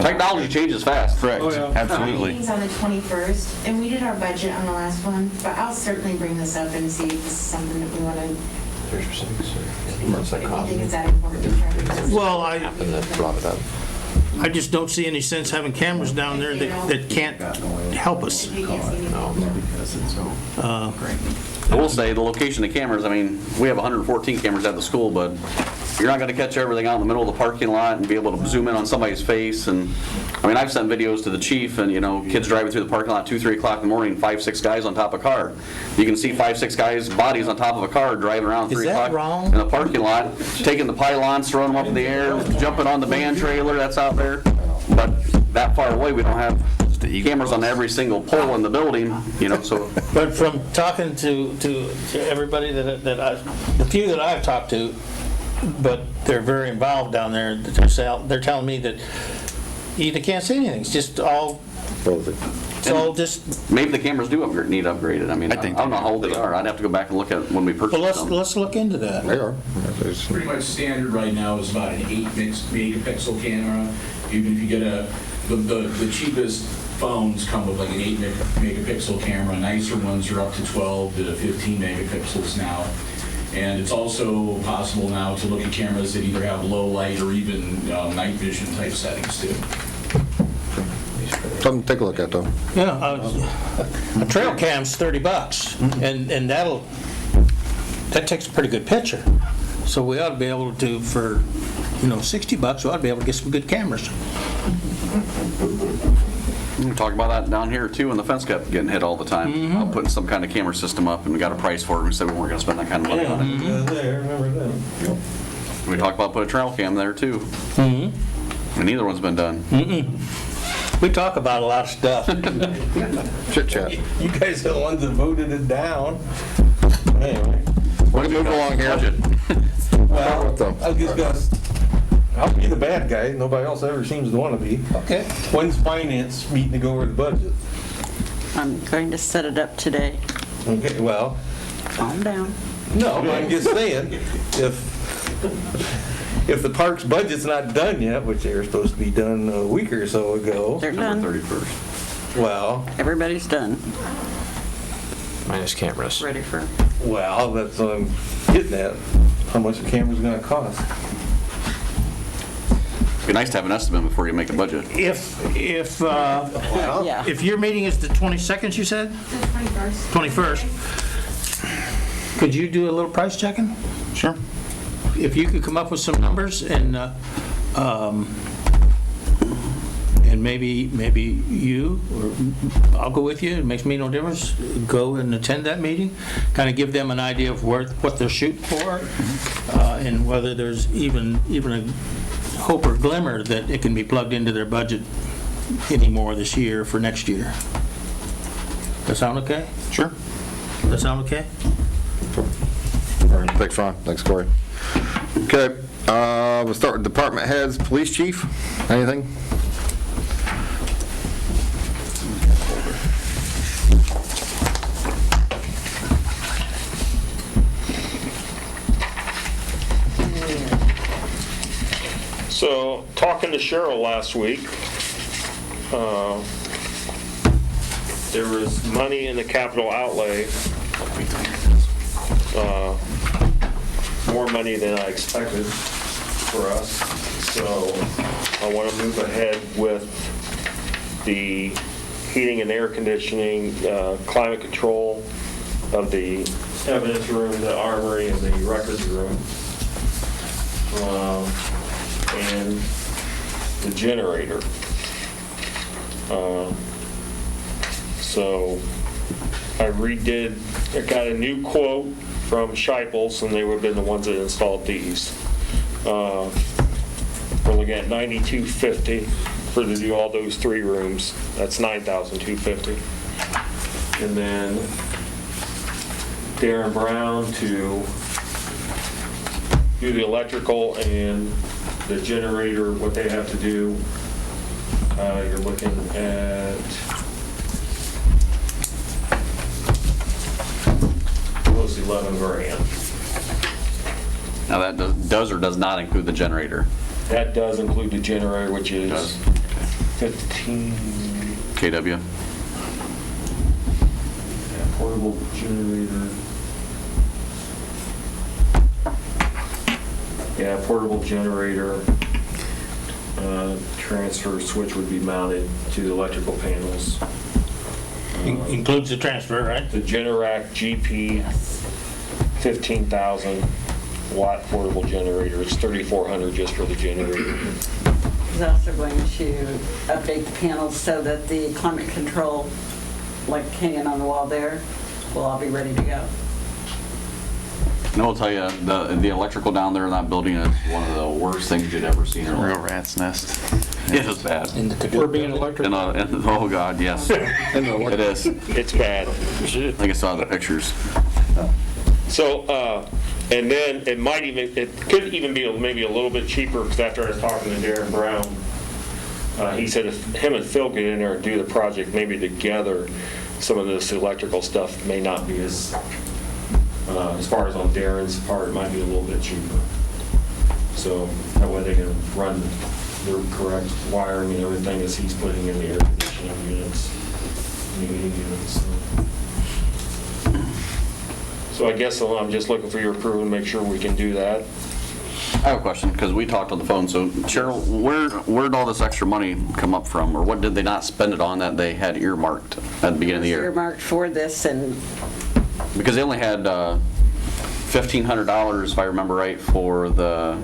Technology changes fast. correct, Oh, yeah. absolutely. Meeting's on the 21st, and we did our budget on the last one, but I'll certainly bring this up and see if this is something that we want to, if you think it's that important to try to. Well, Happened that brought it up. I just don't see any sense having cameras down there that can't help us. If you can't see anything. I will say, the location of cameras, I mean, we have 114 cameras at the school, but you're not going to catch everything out in the middle of the parking lot and be able to zoom in on somebody's face. And, I mean, I've sent videos to the chief and, kids driving through the parking lot 2, 3 o'clock in the morning, 5, 6 guys on top of a car. You can see 5, 6 guys' bodies on top of a car driving around 3 Is that o'clock wrong? in the parking lot, taking the pylons, throwing them up in the air, jumping on the band trailer that's out there. But that far away, we don't have cameras on every single pole in the building, so. But from talking to everybody the few that I've talked to, but they're very involved down there, they're telling me that you can't see anything. It's just all, it's all just, Maybe the cameras do need upgraded. I mean, I don't know how old they are. I'd have to go back and look at when we well, purchased them. let's look into that. They are. Pretty much standard right now is about an 8 megapixel camera. Even if you get the cheapest phones come with like an 8 megapixel camera. Nicer ones are up to 12 to 15 megapixels now. And it's also possible now to look at cameras that either have low light or even night vision type settings too. Something to take a look at, though. A trail cam's $30, and that takes a pretty good picture. So we ought to be able to, for $60, we ought to be able to get some good cameras. We can talk about that down here too, and the fence kept getting hit all the time. About putting some kind of camera system up, and we got a price for it. We said we weren't going to spend that kind of money on it. I remember that. We talked about putting a trail cam there too. And neither one's been done. We talk about a lot of stuff. Chit chat. You guys are the ones that voted it down. Anyway. We're going to move along here. Well, I'll be the bad guy. Nobody else ever seems to want to be. Okay. When's finance meeting to go over the budget? I'm going to set it up today. Okay, well, Calm down. no, I'm just saying, if the parks budget's not done yet, which they were supposed to be done a week or so ago, They're done. 31st. well, Everybody's done. Minus cameras. Ready for, that's what I'm getting at. How much the camera's gonna cost. It'd be nice to have an estimate before you make a budget. If yeah. your meeting is the 22nd, you said? The 21st. 21st. Could you do a little price checking? Sure. If you could come up with some numbers and maybe you, or I'll go with you, it makes me no difference, go and attend that meeting, kind of give them an idea of what they're shooting for, and whether there's even a hope or glimmer that it can be plugged into their budget anymore this year for next year. That sound okay? Sure. That sound okay? All right, thanks, Ron. Thanks, Corey. Okay, we'll start with department heads. Police chief, anything? So, talking to Cheryl last week, there was money in the capital outlay, more money than I expected for us. So I want to move ahead with the heating and air conditioning, climate control of the evidence room, the armory, and the records room. And the generator. So I got a new quote from Scheipels, and they would have been the ones that installed these. We're looking at $9,250 for to do all those 3 rooms. That's $9,250. And then Darren Brown to do the electrical and the generator, what they have to do. You're looking at close 11 grand. Now that does or does not include the generator? That does include the generator, which is 15. KW. Yeah, portable generator. Yeah, portable generator. Transfer switch would be mounted to the electrical panels. Includes the transfer, right? The Generac GP 15,000 watt portable generator. It's 3,400 just for the generator. He's also going to update the panels so that the climate control, like hanging on the wall there, will all be ready to go. And I'll tell you, the electrical down there in that building is one of the worst things you'd ever seen. A real rat's nest. It is bad. We're being electric. Oh, God, yes. It is. It's bad. I think I saw the pictures. So, and then it could even be maybe a little bit cheaper, because after I was talking to Darren Brown, he said if him and Phil get in there and do the project maybe together, some of this electrical stuff may not be as far as on Darren's part, it might be a little bit cheaper. So that way they can run the correct wiring and everything as he's putting in the air conditioning units, new heating units. So I guess I'm just looking for your approval to make sure we can do that. I have a question, because we talked on the phone. So Cheryl, where'd all this extra money come up from? Or what did they not spend it on that they had earmarked at the beginning of the year? Earmarked for this, and Because they only had $1,500, if I remember right, for the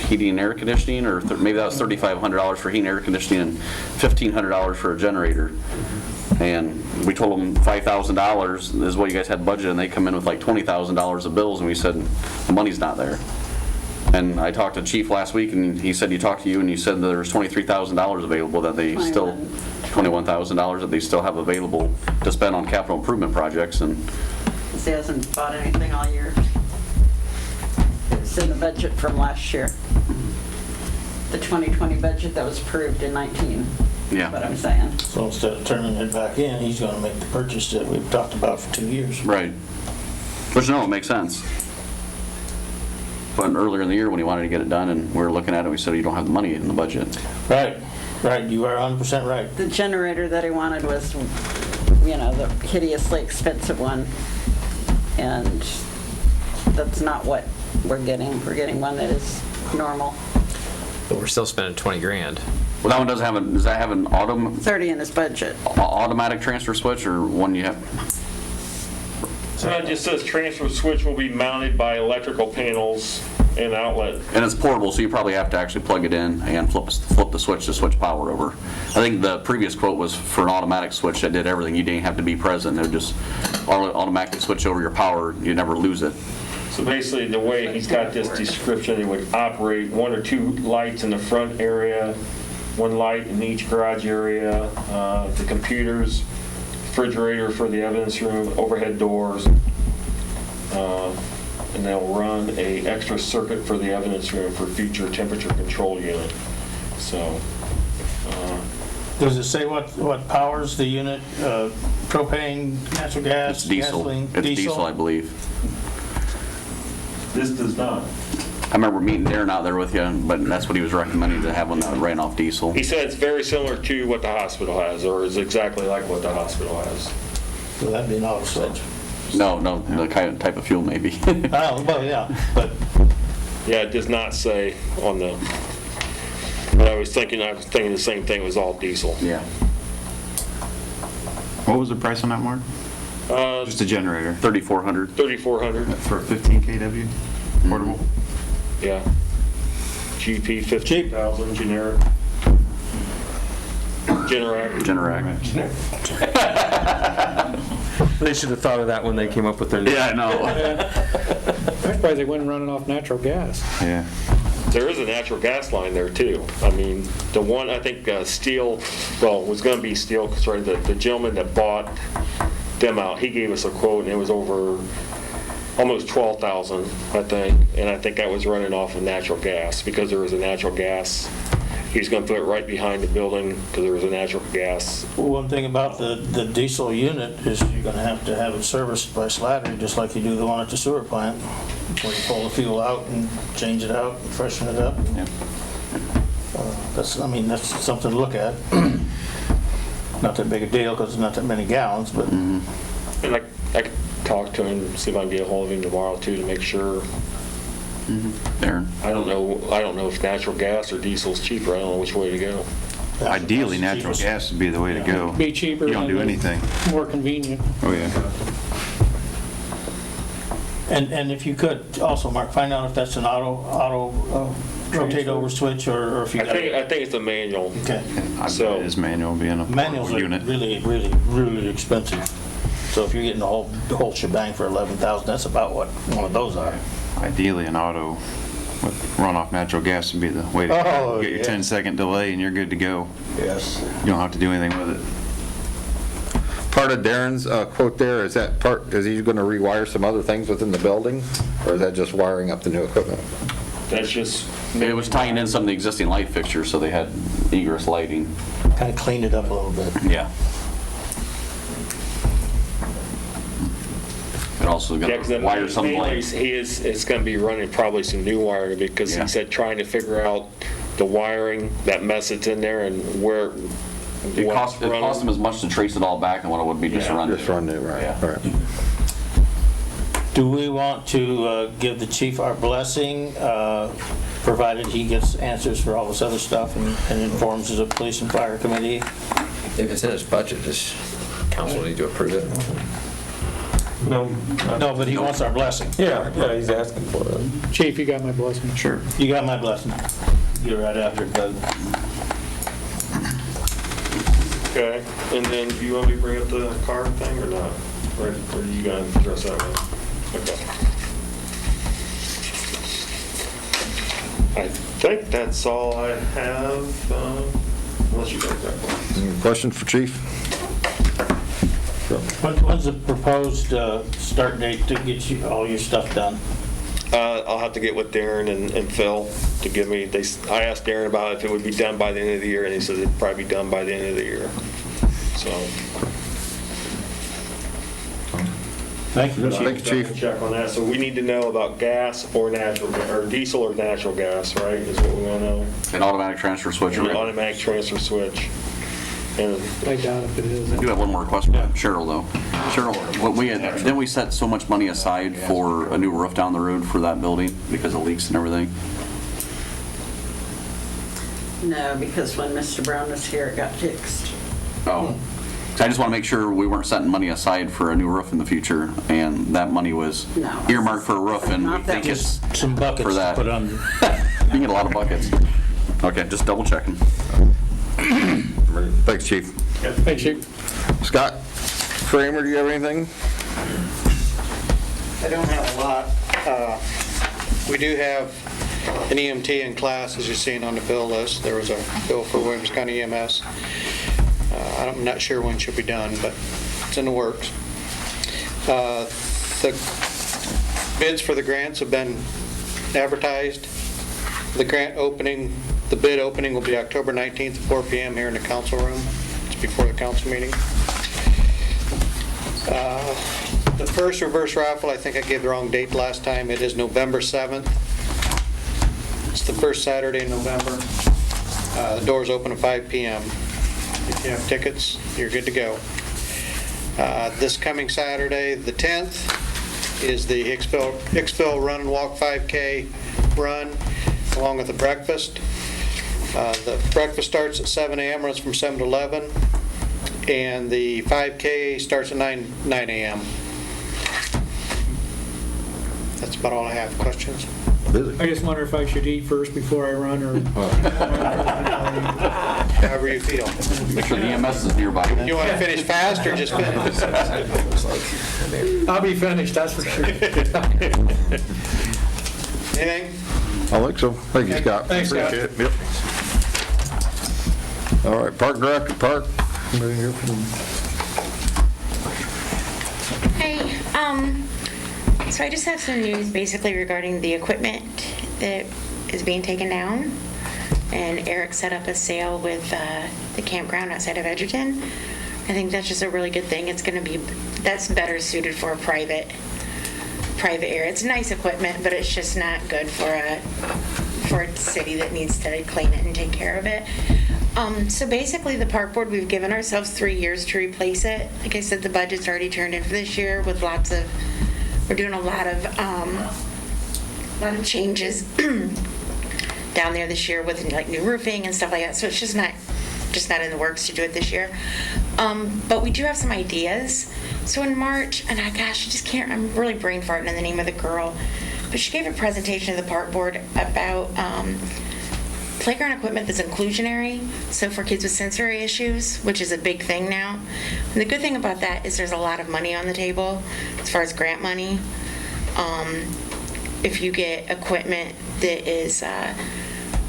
heating and air conditioning, or maybe that was $3,500 for heating and air conditioning and $1,500 for a generator. And we told them $5,000 is what you guys had budgeted, and they come in with like $20,000 of bills, and we said, the money's not there. And I talked to Chief last week, and he said he talked to you, and you said that there's $23,000 available that they still, $21,000 that they still have available to spend on capital improvement projects. And he hasn't bought anything all year. It's in the budget from last year. The 2020 budget that was approved in 19. yeah, That's what I'm saying. So instead of turning it back in, he's gonna make the purchase that we've talked about for 2 years. right. Which, no, it makes sense. But earlier in the year when he wanted to get it done and we were looking at it, we said, you don't have the money in the budget. Right, you are 100% right. The generator that he wanted was, the hideously expensive one. And that's not what we're getting. We're getting one that is normal. But we're still spending 20 grand. Well, that one does that have an 30 in his budget. automatic transfer switch, or one you have? So it just says transfer switch will be mounted by electrical panels and outlet. And it's portable, so you probably have to actually plug it in and flip the switch to switch power over. I think the previous quote was for an automatic switch that did everything. You didn't have to be present. It would just automatically switch over your power. You never lose it. So basically, the way he's got this description, it would operate 1 or 2 lights in the front area, 1 light in each garage area, the computers, refrigerator for the evidence room, overhead doors, and they'll run a extra circuit for the evidence room for future temperature control unit. So, Does it say what powers the unit? Propane, natural gas, It's diesel. gasoline? It's diesel, I believe. this does not. I remember meeting Darren out there with you, but that's what he was recommending, to have one that ran off diesel. He said it's very similar to what the hospital has, or is exactly like what the hospital has. So that'd be an auto switch. No, the kind of type of fuel maybe. Oh, well, yeah, but Yeah, it does not say on the, but I was thinking the same thing, it was all diesel. Yeah. What was the price on that, Mark? Just a generator 3,400. 3,400, for 15 kW portable. yeah. GP 15,000, generic. Generac. They should have thought of that when they came up with their name. Yeah, I know. I'm surprised they wasn't running off natural gas. Yeah. There is a natural gas line there too. I mean, the one, I think Steel, well, it was gonna be Steel, because the gentleman that bought them out, he gave us a quote and it was over almost 12,000, I think. And I think that was running off of natural gas, because there was a natural gas. He's gonna put it right behind the building because there was a natural gas. one thing about the diesel unit is you're gonna have to have it serviced by Slattery, just like you do the one at the sewer plant, where you pull the fuel out and change it out and freshen it up. Yeah. That's something to look at. Not that big a deal, because there's not that many gallons, but. And I could talk to him, see if I can get a hold of him tomorrow too, to make sure. Darren? I don't know if natural gas or diesel's cheaper. I don't know which way to go. Ideally, natural gas would be the way to go. Be cheaper. You don't do and anything. More convenient. Oh, yeah. And if you could also, Mark, find out if that's an auto rotate over switch, or if you I got. think it's a manual. Okay. I bet it is manual being a Manuals are unit. really expensive. So if you're getting the whole shebang for 11,000, that's about what one of those are. Ideally, an auto with run-off natural gas would be the way to go. Oh, Get your yeah. 10-second delay and you're good to go. Yes. You don't have to do anything with it. Part of Darren's quote there, is he going to rewire some other things within the building? Or is that just wiring up the new equipment? That's just. It was tying in some of the existing light fixtures, so they had egress lighting. Kind of cleaned it up a little bit. Yeah. It also got to wire some mainly lights. it's going to be running probably some new wiring, because Yeah. he said trying to figure out the wiring, that mess that's in there, and where. It what's cost running. them as much to trace it all back than what it would be just to run it. Just run it, right. Yeah. All right. Do we want to give the chief our blessing, provided he gets answers for all this other stuff and informs the police and fire committee? If it's in his budget, does council need to approve it? No. No, but he wants our blessing. Yeah, he's asking for it. Chief, you got my blessing. Sure. You got my blessing. Get right after it, Doug. Okay, and then do you want me to bring up the car thing or not? Or are you gonna address that one? Okay. I think that's all I have, unless you guys got one. Any questions for Chief? When's the proposed start date to get you all your stuff done? I'll have to get with Darren and Phil to give me, I asked Darren about if it would be done by the end of the year, and he said it'd probably be done by the end of the year. So. Thank you, Thank you, Chief. Check on that. So we need to know about gas or or diesel or natural gas, right, is what we want to know. An automatic transfer switch. An automatic transfer switch. And I doubt if it is. I do have one more question for Cheryl, though. Cheryl, didn't we set so much money aside for a new roof down the road for that building because of leaks and everything? No, because when Mr. Brown was here, it got fixed. Oh. So I just want to make sure we weren't setting money aside for a new roof in the future, and that money was No. earmarked for a roof, and we Not that think it's Some buckets for to that. put under. You can get a lot of buckets. Okay, just double checking. Thanks, Chief. Thanks, Chief. Scott Kramer, do you have anything? I don't have a lot. We do have an EMT in class, as you're seeing on the bill list. There was a bill for Williams County EMS. I'm not sure when she'll be done, but it's in the works. The bids for the grants have been advertised. The grant opening, the bid opening will be October 19th at 4 p.m. here in the council room. It's before the council meeting. The first reverse raffle, I think I gave the wrong date last time. It is November 7th. It's the first Saturday in November. The doors open at 5 p.m. If you have tickets, you're good to go. This coming Saturday, the 10th, is the Hicksville Run and Walk 5K run, along with a breakfast. The breakfast starts at 7 a.m., runs from 7 to 11, and the 5K starts at 9 a.m. That's about all I have. Questions? I just wonder if I should eat first before I run, or However you feel. Make sure the EMS is nearby. You want to finish fast or just finish? I'll be finished, that's for sure. Anything? I think so. Thank you, Scott. Thanks, Scott. Appreciate it. Yep. All right, Park Director, Park. Hey, so I just have some news basically regarding the equipment that is being taken down. And Eric set up a sale with the campground outside of Edgerton. I think that's just a really good thing. It's going to be, that's better suited for a private area. It's nice equipment, but it's just not good for for a city that needs to clean it and take care of it. So basically, the park board, we've given ourselves 3 years to replace it. Like I said, the budget's already turned in for this year with we're doing a lot of changes down there this year with like new roofing and stuff like that. So it's just not in the works to do it this year. But we do have some ideas. So in March, and I'm really brain farting in the name of the girl, but she gave a presentation to the park board about playground equipment that's inclusionary, so for kids with sensory issues, which is a big thing now. And the good thing about that is there's a lot of money on the table as far as grant money. If you get equipment that is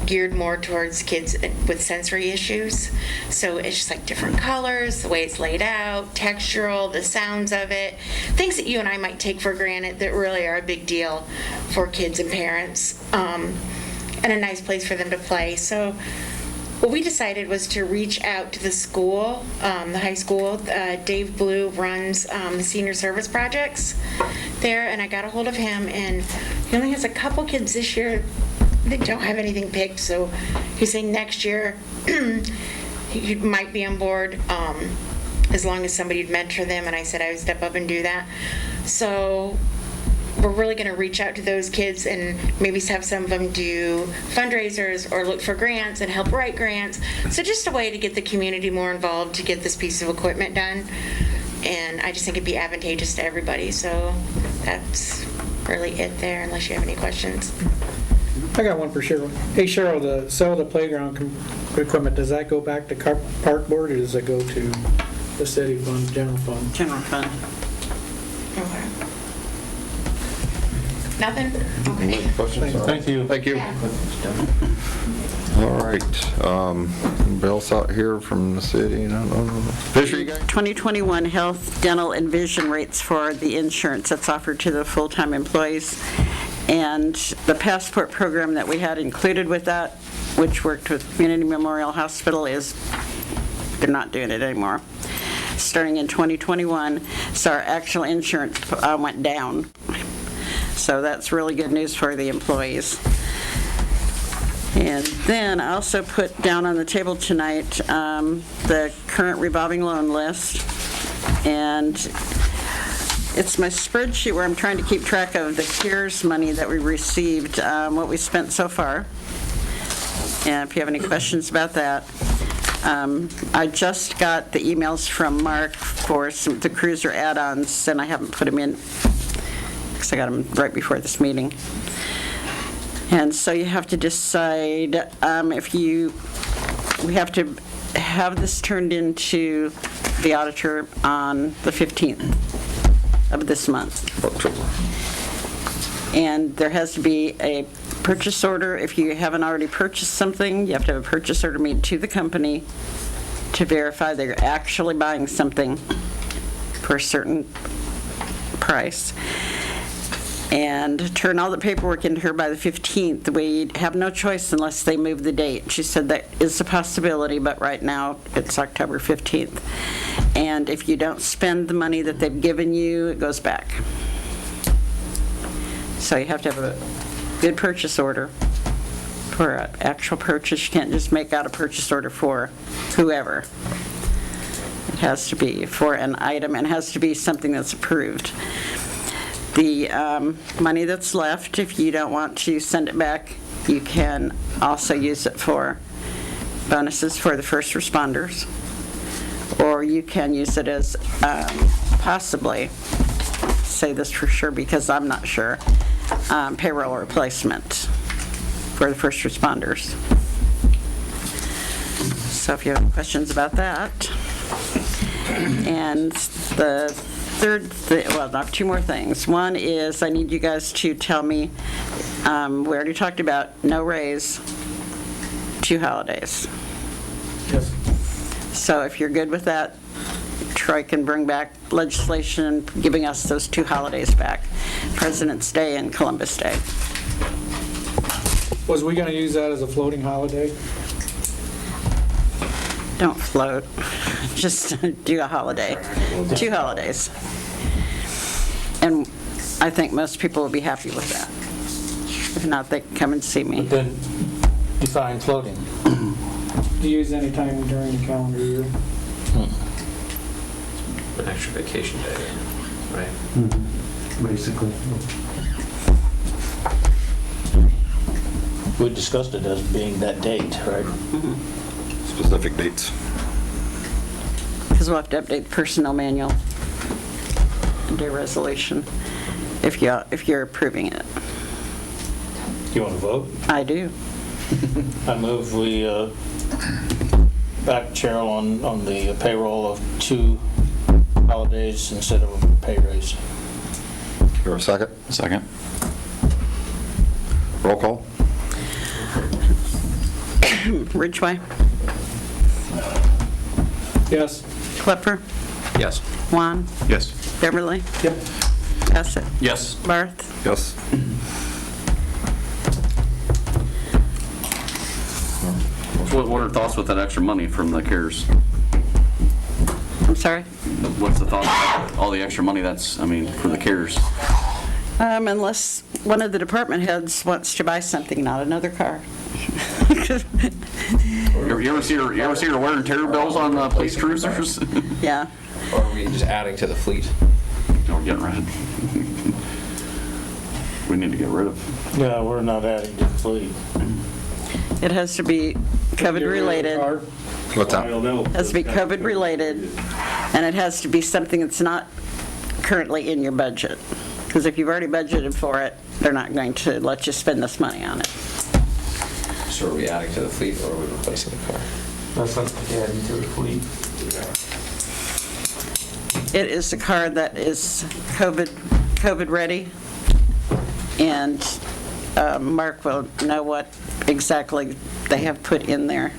geared more towards kids with sensory issues. So it's just like different colors, the way it's laid out, textural, the sounds of it, things that you and I might take for granted that really are a big deal for kids and parents, and a nice place for them to play. So what we decided was to reach out to the school, the high school. Dave Blue runs the senior service projects there, and I got a hold of him, and he only has a couple kids this year that don't have anything picked, so he's saying next year he might be on board as long as somebody would mentor them, and I said I would step up and do that. So we're really going to reach out to those kids and maybe have some of them do fundraisers or look for grants and help write grants. So just a way to get the community more involved to get this piece of equipment done. And I just think it'd be advantageous to everybody. So that's really it there, unless you have any questions. I got one for Cheryl. Hey Cheryl, the sell the playground equipment, does that go back to park board or does it go to the city fund, general fund? General fund. Okay. Nothing? Okay. Questions? Thank you. Thank you. All right. Anybody else out here from the city? No. Fisher, you guys? 2021 health, dental, and vision rates for the insurance that's offered to the full-time employees. And the passport program that we had included with that, which worked with Community Memorial Hospital, they're not doing it anymore. Starting in 2021, so our actual insurance went down. So that's really good news for the employees. And then I also put down on the table tonight the current revolving loan list. And it's my spreadsheet where I'm trying to keep track of the CARES money that we received, what we spent so far. And if you have any questions about that. I just got the emails from Mark for the cruiser add-ons, and I haven't put them in because I got them right before this meeting. And so you have to decide we have to have this turned into the auditor on the 15th of this month. October. And there has to be a purchase order. If you haven't already purchased something, you have to have a purchase order made to the company to verify that you're actually buying something for a certain price. And turn all the paperwork into her by the 15th. We have no choice unless they move the date. She said that is a possibility, but right now it's October 15th. And if you don't spend the money that they've given you, it goes back. So you have to have a good purchase order for an actual purchase. You can't just make out a purchase order for whoever. It has to be for an item and has to be something that's approved. The money that's left, if you don't want to send it back, you can also use it for bonuses for the first responders, or you can use it as possibly, say this for sure because I'm not sure, payroll replacement for the first responders. So if you have any questions about that. And the third thing, well, I have two more things. One is I need you guys to tell me, we already talked about no raise, 2 holidays. Yes. So if you're good with that, Troy can bring back legislation giving us those 2 holidays back, President's Day and Columbus Day. Was we going to use that as a floating holiday? Don't float, just do a holiday, 2 holidays. And I think most people will be happy with that. If not, they can come and see me. But then define floating. Do you use any time during the calendar year? An extra vacation day, right? Basically. We discussed it as being that date, right? Specific dates. Because we'll have to update the personnel manual and do a resolution if you're approving it. You want to vote? I do. I move we back Cheryl on the payroll of 2 holidays instead of a pay raise. Your second? Second. Roll call? Ridgway, Yes. Klepper, Yes. Juan, Yes. Beverly, Yep. Bassett, Yes. Barth. Yes. What are thoughts with that extra money from the CARES? I'm sorry? What's the thought about all the extra money that's, I mean, for the CARES? Unless one of the department heads wants to buy something, not another car. You ever see her wear and tear bills on police cruisers? Yeah. Or are we just adding to the fleet? No, we're getting rid of. We need to get rid of. No, we're not adding to the fleet. It has to be COVID related. What's that? It has to be COVID related, and it has to be something that's not currently in your budget. Because if you've already budgeted for it, they're not going to let you spend this money on it. So are we adding to the fleet or are we replacing the car? That's not adding to the fleet. It is a car that is COVID ready, and Mark will know what exactly they have put in there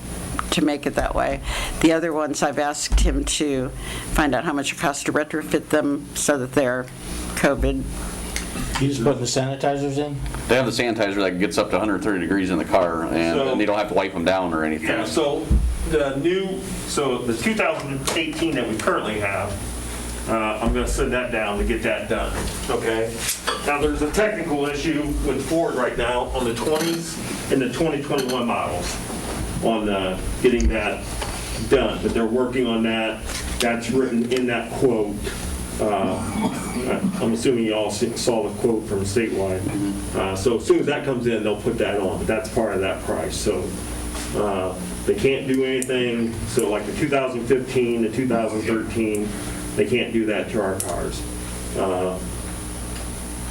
to make it that way. The other ones, I've asked him to find out how much it costs to retrofit them so that they're COVID. You just putting the sanitizers in? They have the sanitizer that gets up to 130 degrees in the car, and they don't have to wipe them down or anything. Yeah, so the 2018 that we currently have, I'm going to send that down to get that done, okay? Now, there's a technical issue with Ford right now on the 20s and the 2021 models on getting that done, but they're working on that. That's written in that quote. I'm assuming you all saw the quote from Statewide. So as soon as that comes in, they'll put that on, but that's part of that price. So they can't do anything, so like the 2015 to 2013, they can't do that to our cars.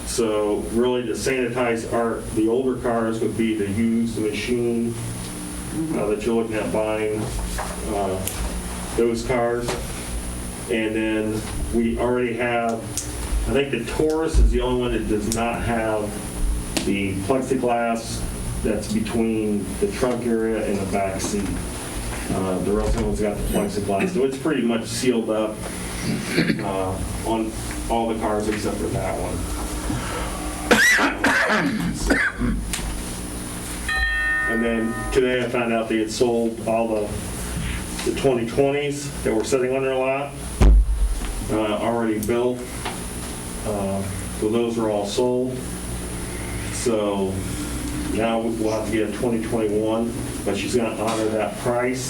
So really to sanitize the older cars would be to use the machine that you're looking at buying, those cars. And then we already have, I think the Taurus is the only one that does not have the plexiglass that's between the trunk area and the back seat. The rest of them has got the plexiglass, so it's pretty much sealed up on all the cars except for that one. And then today I found out they had sold all the 2020s that were sitting on their lot, already built. So those are all sold. So now we'll have to get a 2021, but she's going to honor that price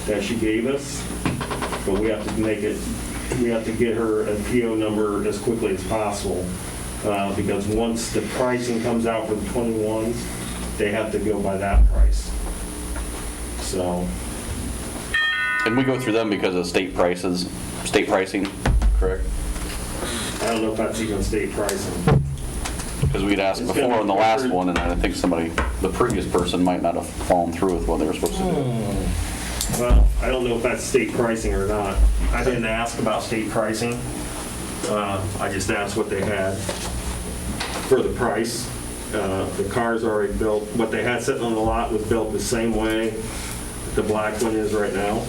that she gave us. But we have to get her a PO number as quickly as possible, because once the pricing comes out for the 21s, they have to go by that price. So. And we go through them because of state pricing, correct? I don't know if that's even state pricing. Because we'd asked before on the last one, and I think the previous person might not have fallen through with what they were supposed to do. Well, I don't know if that's state pricing or not. I didn't ask about state pricing. I just asked what they had for the price. The car's already built. What they had sitting on the lot was built the same way the black one is right now.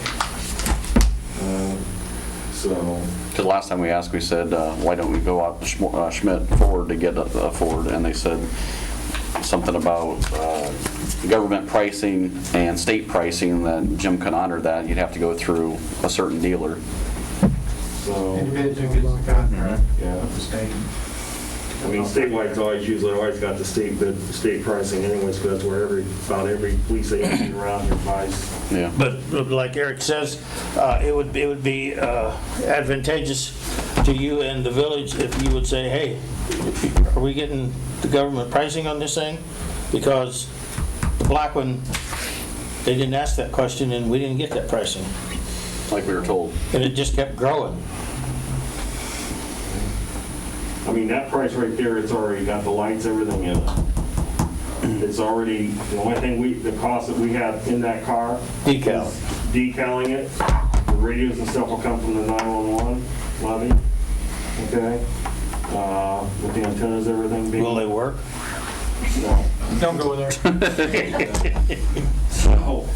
Because last time we asked, we said, why don't we go out to Schmidt Ford to get a Ford? And they said something about government pricing and state pricing, that Jim can honor that. You'd have to go through a certain dealer. So, Individual gets the contract, yeah. with the state. I mean, statewide always usually always got the state bid, state pricing anyways, because that's where about every police agency around here buys. Yeah. But like Eric says, it would be advantageous to you and the village if you would say, hey, are we getting the government pricing on this thing? Because the black one, they didn't ask that question and we didn't get that pricing. Like we were told. And it just kept growing. I mean, that price right there, it's already got the lights, everything in it. It's already, the only thing the cost that we have in that car. Decal. is decaling it. The radios and stuff will come from the 911 levy. Okay? With the antennas, everything being. Will they work? No. Don't go there. So,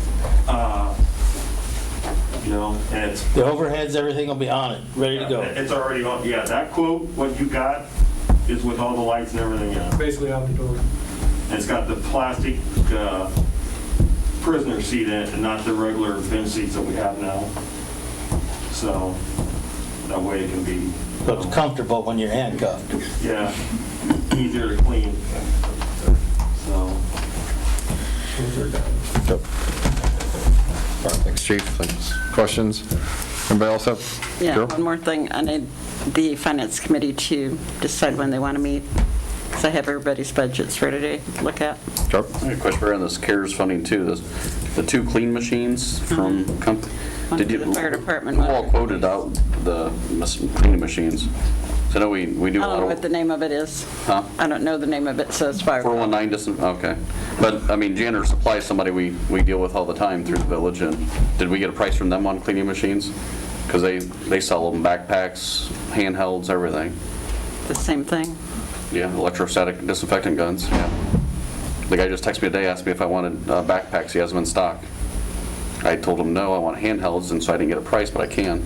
you know, and it's. The overheads, everything will be on it, ready to go. It's already on, yeah, that quote, what you got is with all the lights and everything in it. Basically out the door. And it's got the plastic prisoner seat in it and not the regular bench seats that we have now. So that way it can be. So it's comfortable when you're handcuffed. Yeah, easier to clean. So. Thanks, Chief. Thanks. Questions? Anybody else have? Yeah, Carol? one more thing. I need the Finance Committee to decide when they want to meet, because I have everybody's budgets ready to look at. Sure. I have a question on this CARES funding too. The 2 clean machines from company. One Did for you? the fire department, Who one all for- quoted out the cleaning machines? So I know we do I a don't lot know of. what the name of it is. Huh? I don't know the name of it, so it's fire. 419 okay. But, I mean, Janitor Supply is somebody we deal with all the time through the village, and did we get a price from them on cleaning machines? Because they sell them backpacks, handhelds, everything. The same thing. Yeah, electrostatic disinfectant guns, yeah. The guy just texted me today, asked me if I wanted backpacks, he has them in stock. I told him no, I want handhelds, and so I didn't get a price, but I can.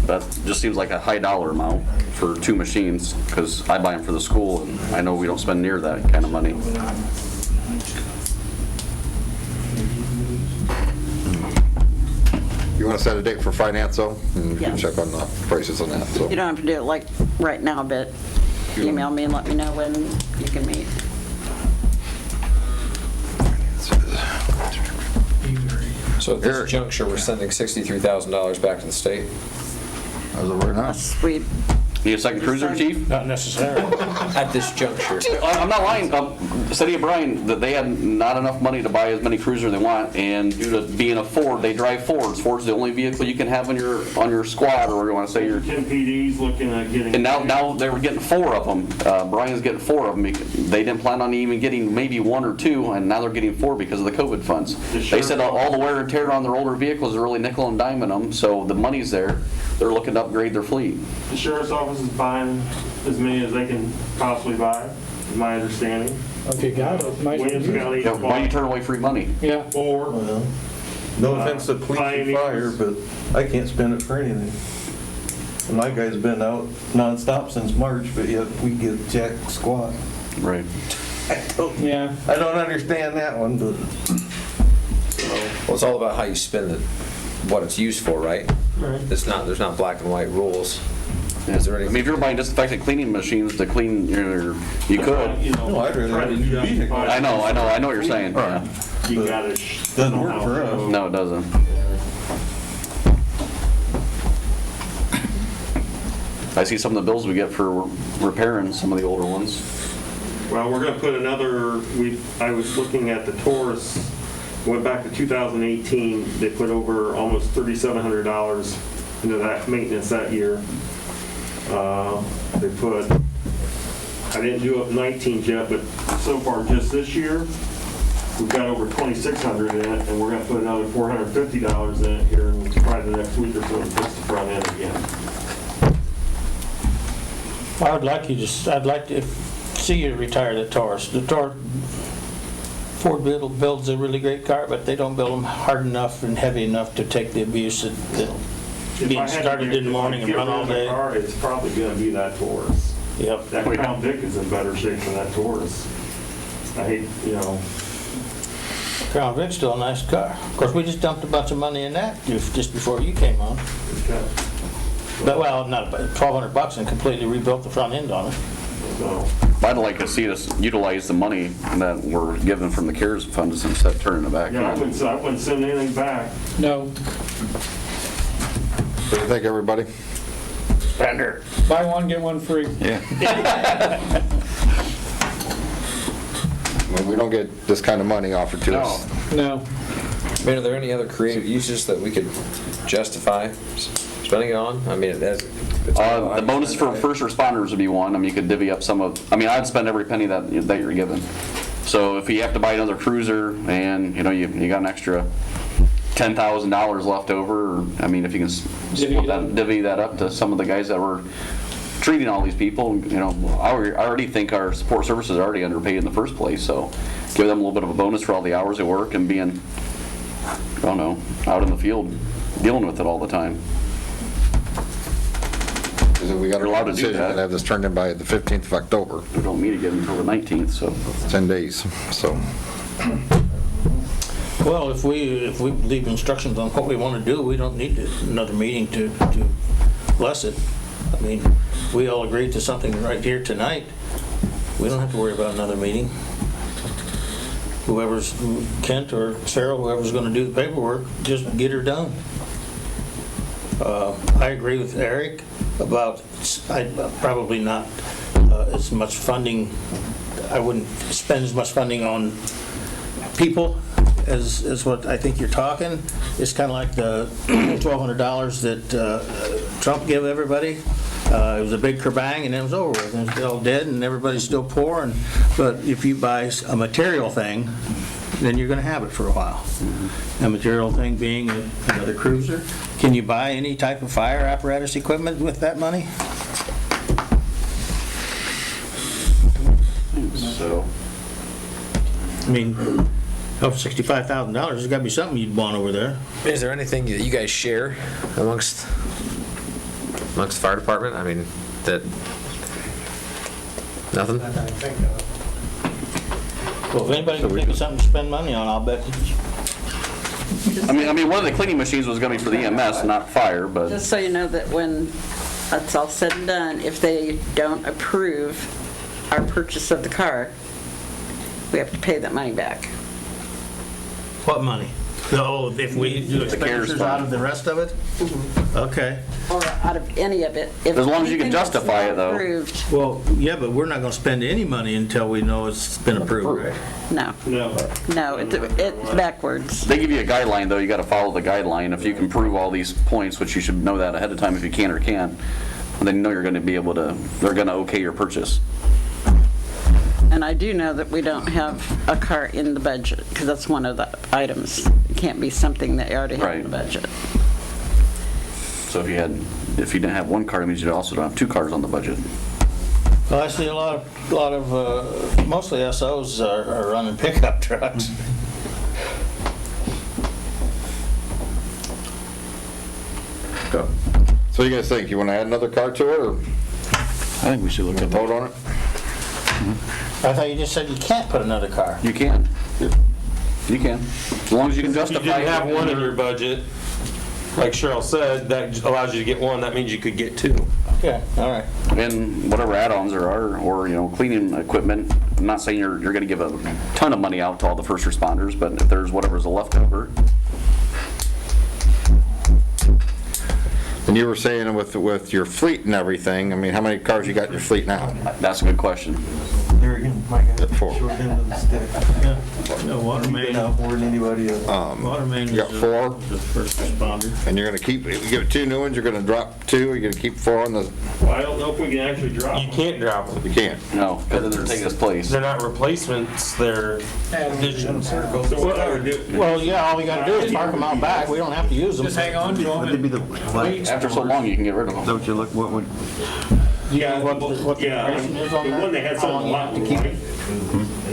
That just seems like a high dollar amount for 2 machines, because I buy them for the school, and I know we don't spend near that kind of money. You want to set a date for finance, though? And you can Yes. check on the prices on that, so. You don't have to do it like right now, but email me and let me know when you can meet. So at this juncture, we're sending $63,000 back to the state? As of right now. We Need a second cruiser, Chief? Not necessarily. At this juncture. I'm not lying. City of Bryan, that they had not enough money to buy as many cruisers they want, and due to being a Ford, they drive Fords. Ford's the only vehicle you can have on your squad, or you want to say your. 10 PD's looking at getting. And now they were getting 4 of them. Bryan's getting 4 of them. They didn't plan on even getting maybe 1 or 2, and now they're getting 4 because of the COVID funds. They said all the wear and tear on their older vehicles are really nickel and diming them, so the money's there. They're looking to upgrade their fleet. The sheriff's office is buying as many as they can possibly buy, is my understanding. If you got it, might as well Williams use it. County Yeah, why do you turn away free money? Yeah. 4. Well, no offense to police and fire, but I can't spend it for anything. And my guy's been out nonstop since March, but yet we get jack squat. Right. Yeah. I don't understand that one, but. Well, it's all about how you spend it, what it's used for, right? Right. There's not black and white rules. Is there I any? mean, if you're buying disinfectant cleaning machines to clean you could. No, I'd rather have a new vehicle. I know what you're saying. Yeah. You gotta. Doesn't work for us. No, it doesn't. I see some of the bills we get for repairing some of the older ones. Well, we're gonna put another, I was looking at the Taurus, went back to 2018, they put over almost $3,700 into that maintenance that year. They put, I didn't do up 19 yet, but so far just this year, we've got over $2,600 in it, and we're gonna put another $450 in it here in probably the next week or so to fix the front end again. I'd like to see you retire the Taurus. The Taurus, Ford builds a really great car, but they don't build them hard enough and heavy enough to take the abuse that If I being had to started in the morning and get run rid all of the day. car, it's probably gonna be that Taurus. Yep. That Crown Vic is in better shape than that Taurus. I hate, Crown Vic's still a nice car. Of course, we just dumped a bunch of money in that just before you came on. Well, not $1,200 and completely rebuilt the front end on it. I'd like to see us utilize the money that we're given from the CARES funds instead of turning it back. Yeah, I wouldn't send anything back. No. What do you think, everybody? Spender. Buy one, get one free. Yeah. I mean, we don't get this kind of money offered to us. No. I mean, are there any other creative uses that we could justify spending it on? I mean, The bonus for first responders would be one. I mean, you could divvy up some of, I mean, I'd spend every penny that you're given. So if you have to buy another cruiser and, you know, you got an extra $10,000 left over, or, I mean, if you can divvy that up to some of the guys that were treating all these people, you know, I already think our support services are already underpaid in the first place, so give them a little bit of a bonus for all the hours they work and being, I don't know, out in the field dealing with it all the time. We got You're allowed to do that. Have this turned in by the 15th of October. We don't meet again until the 19th, so. 10 days, so. Well, if we leave instructions on what we want to do, we don't need another meeting to bless it. I mean, we all agreed to something right here tonight. We don't have to worry about another meeting. Whoever's, Kent or Cheryl, whoever's going to do the paperwork, just get her done. I agree with Eric about, probably not as much funding, I wouldn't spend as much funding on people as what I think you're talking. It's kind of like the $1,200 that Trump gave everybody. It was a big kerbang and it was over with, and it's all dead and everybody's still poor. But if you buy a material thing, then you're going to have it for a while. A material thing being another cruiser. Can you buy any type of fire apparatus equipment with that money? So, I mean, over $65,000, there's got to be something you'd want over there. is there anything that you guys share amongst the fire department? I mean, that, nothing? Well, if anybody can think of something to spend money on, I'll bet. I mean, one of the cleaning machines was going to be for the EMS, not fire, but. Just so you know that when that's all said and done, if they don't approve our purchase of the car, we have to pay that money back. What money? No, if we do expenditures out of the rest of it? Okay. Or out of any of it. If As long as you can anything that's justify not it, though. approved, Well, yeah, but we're not going to spend any money until we know it's been approved, right? no. No, it's backwards. They give you a guideline, though. You got to follow the guideline. If you can prove all these points, which you should know that ahead of time if you can or can't, then you know you're going to be able to, they're going to okay your purchase. And I do know that we don't have a car in the budget, because that's one of the items. It can't be something that you already have in the budget. So if you didn't have one car, it means you also don't have two cars on the budget. Well, I see a lot of mostly SOs are running pickup trucks. So you guys think, you want to add another car to it, or I think we should look at vote on it? I thought you just said you can't put another car. You can. You can. As long as you can If you justify didn't have it. one in your budget, like Cheryl said, that allows you to get one, that means you could get two. Okay, all right. And whatever add-ons there are, or, you know, cleaning equipment. I'm not saying you're going to give a ton of money out to all the first responders, but if there's whatever's left over. And you were saying with your fleet and everything, I mean, how many cars you got in your fleet now? That's a good question. There again, my guy, Four. short end of the stick. No, water main. Been out more than anybody else. Water main You got four? the first responder. And you're going to keep, if you give 2 new ones, you're going to drop 2, you're going to keep 4 on the, Well, I don't know if we can actually drop You them. can't drop them. you can't. No, because they're taking its place. They're not replacements, they're additions. So what I would do, Well, yeah, all we got to do is park them out back. We don't have to use them. Just hang on to them. Would they be the, After so long, you can get rid of them. don't you look, what would, yeah, What the yeah, duration is on the that? one they had How something long a you lot have to keep it?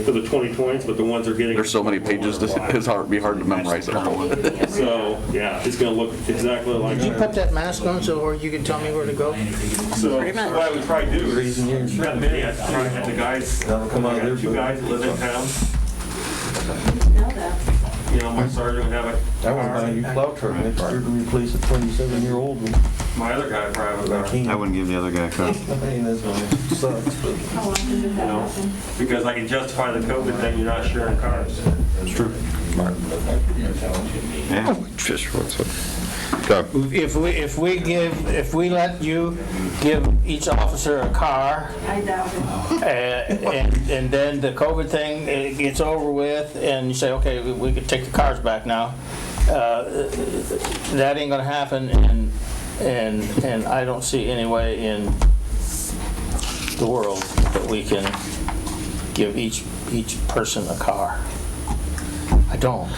for the 2020s, but the ones are getting. There's so many pages, it's be hard to memorize it all. So, yeah, it's gonna look exactly like Did you put that. that mask on so or you can tell me where to go? So Pretty much. what I would try to do is, not many, I'd try to have the guys, That'll come out I of got 2 their guys that live in town. You know, my sergeant would have a I went by your plow truck next year to replace a 27-year-old one. My other guy probably would have, I wouldn't give the other guy a car. I mean, this one sucks, but. you know, because I can justify the COVID thing, you're not sharing cars. That's true. Yeah. Just what's it? Go. If we let you give each officer a car, and then the COVID thing gets over with, and you say, okay, we can take the cars back now, that ain't gonna happen, and I don't see any way in the world that we can give each person a car. I don't.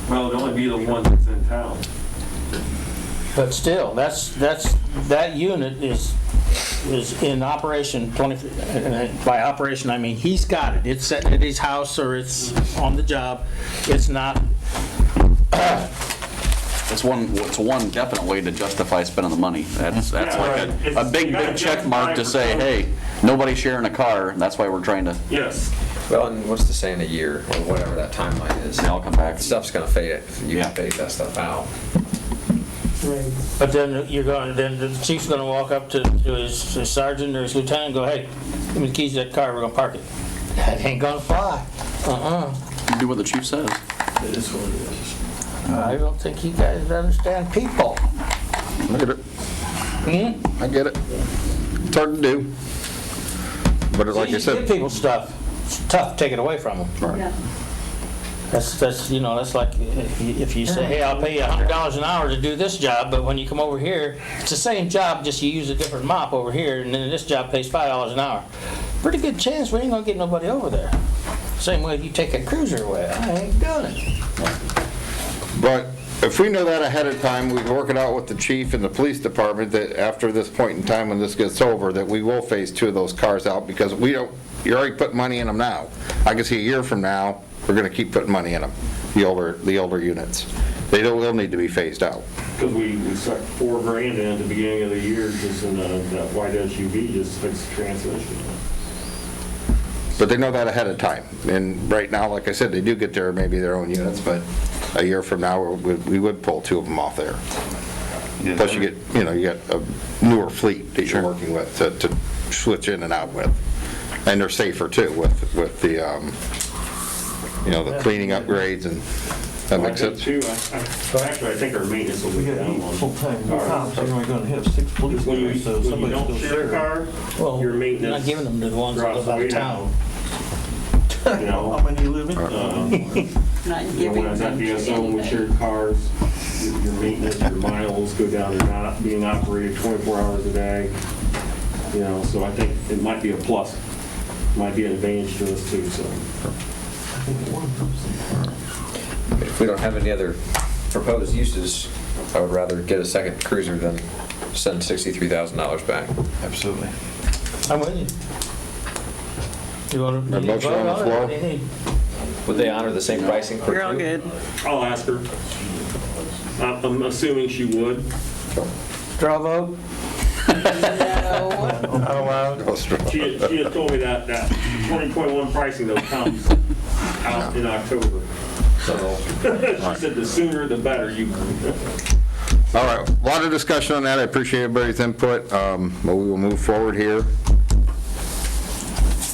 Well, it'd only be the one that's in town. But still, that unit is in operation 20, by operation, I mean, he's got it. It's sitting at his house or it's on the job. It's not, It's one definite way to justify spending the money. That's like a big check mark to say, hey, nobody's sharing a car, and that's why we're trying to. Yes. Well, and what's to say in a year, or whatever that timeline is? They all come back. Stuff's gonna fade, you can fade that stuff out. but then then the chief's gonna walk up to his sergeant or his lieutenant and go, hey, give me the keys to that car, we're gonna park it. That ain't gonna fly. Do what the chief says. It is what it is. I don't think you guys understand people. I get it. I get it. It's hard to do. But like I You said. give people stuff, it's tough to take it away from them. Right. That's like if you say, hey, I'll pay you $100 an hour to do this job, but when you come over here, it's the same job, just you use a different mop over here, and then this job pays $5 an hour. Pretty good chance we ain't gonna get nobody over there. Same way if you take a cruiser away, I ain't doing it. But if we know that ahead of time, we can work it out with the chief and the police department that after this point in time when this gets over, that we will phase 2 of those cars out because you're already putting money in them now. I can see a year from now, we're gonna keep putting money in them, the older units. They will need to be phased out. Because we stuck $4,000 in at the beginning of the year just in that white SUV just to fix the transmission. But they know that ahead of time. And right now, like I said, they do get maybe their own units, but a year from now, we would pull 2 of them off there. Yeah. Plus you get a newer fleet that you're working with to switch in and out with. And they're safer too with the, the cleaning upgrades and that makes sense. Actually, I think our maintenance will be down on Full-time cops, you're only gonna have 6 police When cars, so you somebody's don't still share a sharing. car, Well, your you're maintenance not giving them to the ones that drops live out way of town. down. You know, How many you live in? Not when I was at VSO and we shared cars, your maintenance, your miles go down to not being operated 24 hours a day. So I think it might be a plus, might be an advantage to us too, so. If we don't have any other proposed uses, I would rather get a second cruiser than send $63,000 back. Absolutely. I'm with you. You want to? A motion on the floor? Would they honor the same pricing for You're all two? good. I'll ask her. I'm assuming she would. Straw vote? Not allowed. She had told me that 2021 pricing though comes out in October. So she said the sooner the better All right, a lot of discussion on that. I appreciate everybody's input. But we will move forward here.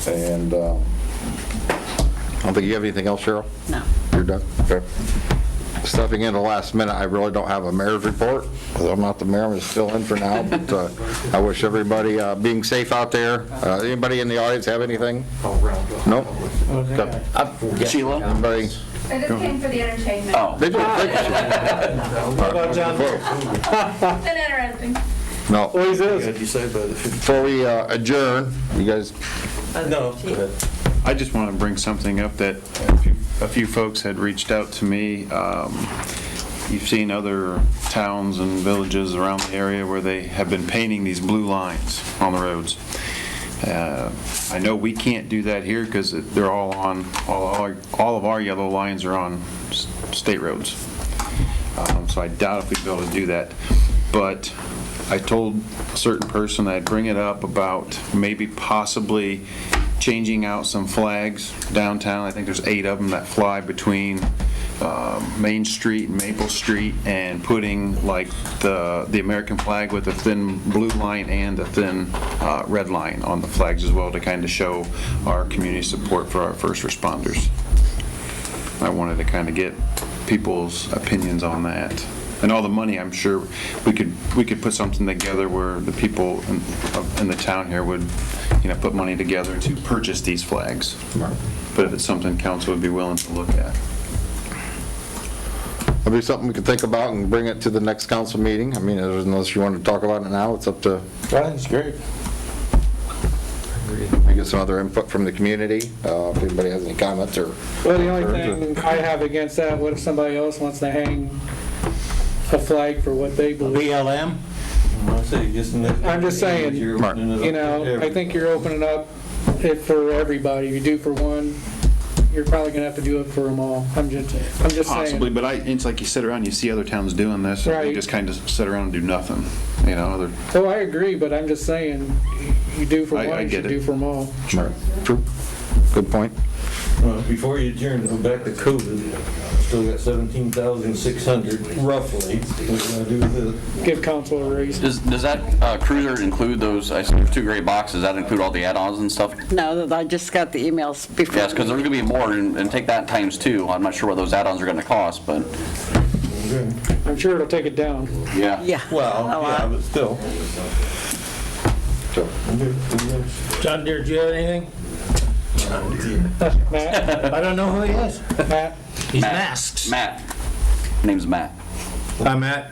And I don't think you have anything else, Cheryl? No. You're done? Okay. Stepping in the last minute, I really don't have a mayor's report, because I'm not the mayor, I'm still in for now, but I wish everybody being safe out there. Anybody in the audience have anything? No? Okay. Sheila? Anybody? I just came for the entertainment. Oh. Did you? Thank you. How about John? It's been interesting. No. What did you say about it? Before we adjourn, you guys, No, go ahead. I just want to bring something up that a few folks had reached out to me. You've seen other towns and villages around the area where they have been painting these blue lines on the roads. I know we can't do that here because they're all on, all of our yellow lines are on state roads. So I doubt if we'd be able to do that. But I told a certain person I'd bring it up about maybe possibly changing out some flags downtown. I think there's 8 of them that fly between Main Street and Maple Street and putting like the American flag with a thin blue line and a thin red line on the flags as well to kind of show our community support for our first responders. I wanted to kind of get people's opinions on that. And all the money, I'm sure we could put something together where the people in the town here would, put money together to purchase these flags. But if it's something council would be willing to look at. It'll be something we can think about and bring it to the next council meeting. I mean, unless you want to talk about it now, it's up to. That's great. I get some other input from the community, if anybody has any comments or. Well, the only thing I have against that, what if somebody else wants to hang a flag for what they believe? BLM? I'm just saying, I think you're opening up it for everybody. If you do for one, you're probably gonna have to do it for them all. I'm just saying. Possibly, but it's like you sit around, you see other towns doing this, and you Right. just kind of sit around and do nothing, Oh, I agree, but I'm just saying, you do for I one, you get should it. do for them all. True. Good point. Before you adjourn, go back to COVID, still got 17,600 roughly. What you gonna do with it? Give council a raise. Does that cruiser include those, I see there's 2 gray boxes, does that include all the add-ons and stuff? No, I just got the emails before. Yes, because there's going to be more, and take that times 2. I'm not sure what those add-ons are going to cost, but I'm sure it'll take it down. yeah. Yeah. Well, yeah, but still. John Deere, do you have anything? Matt? I don't know who he is. Matt? He's masks. Matt. Name's Matt. Hi, Matt.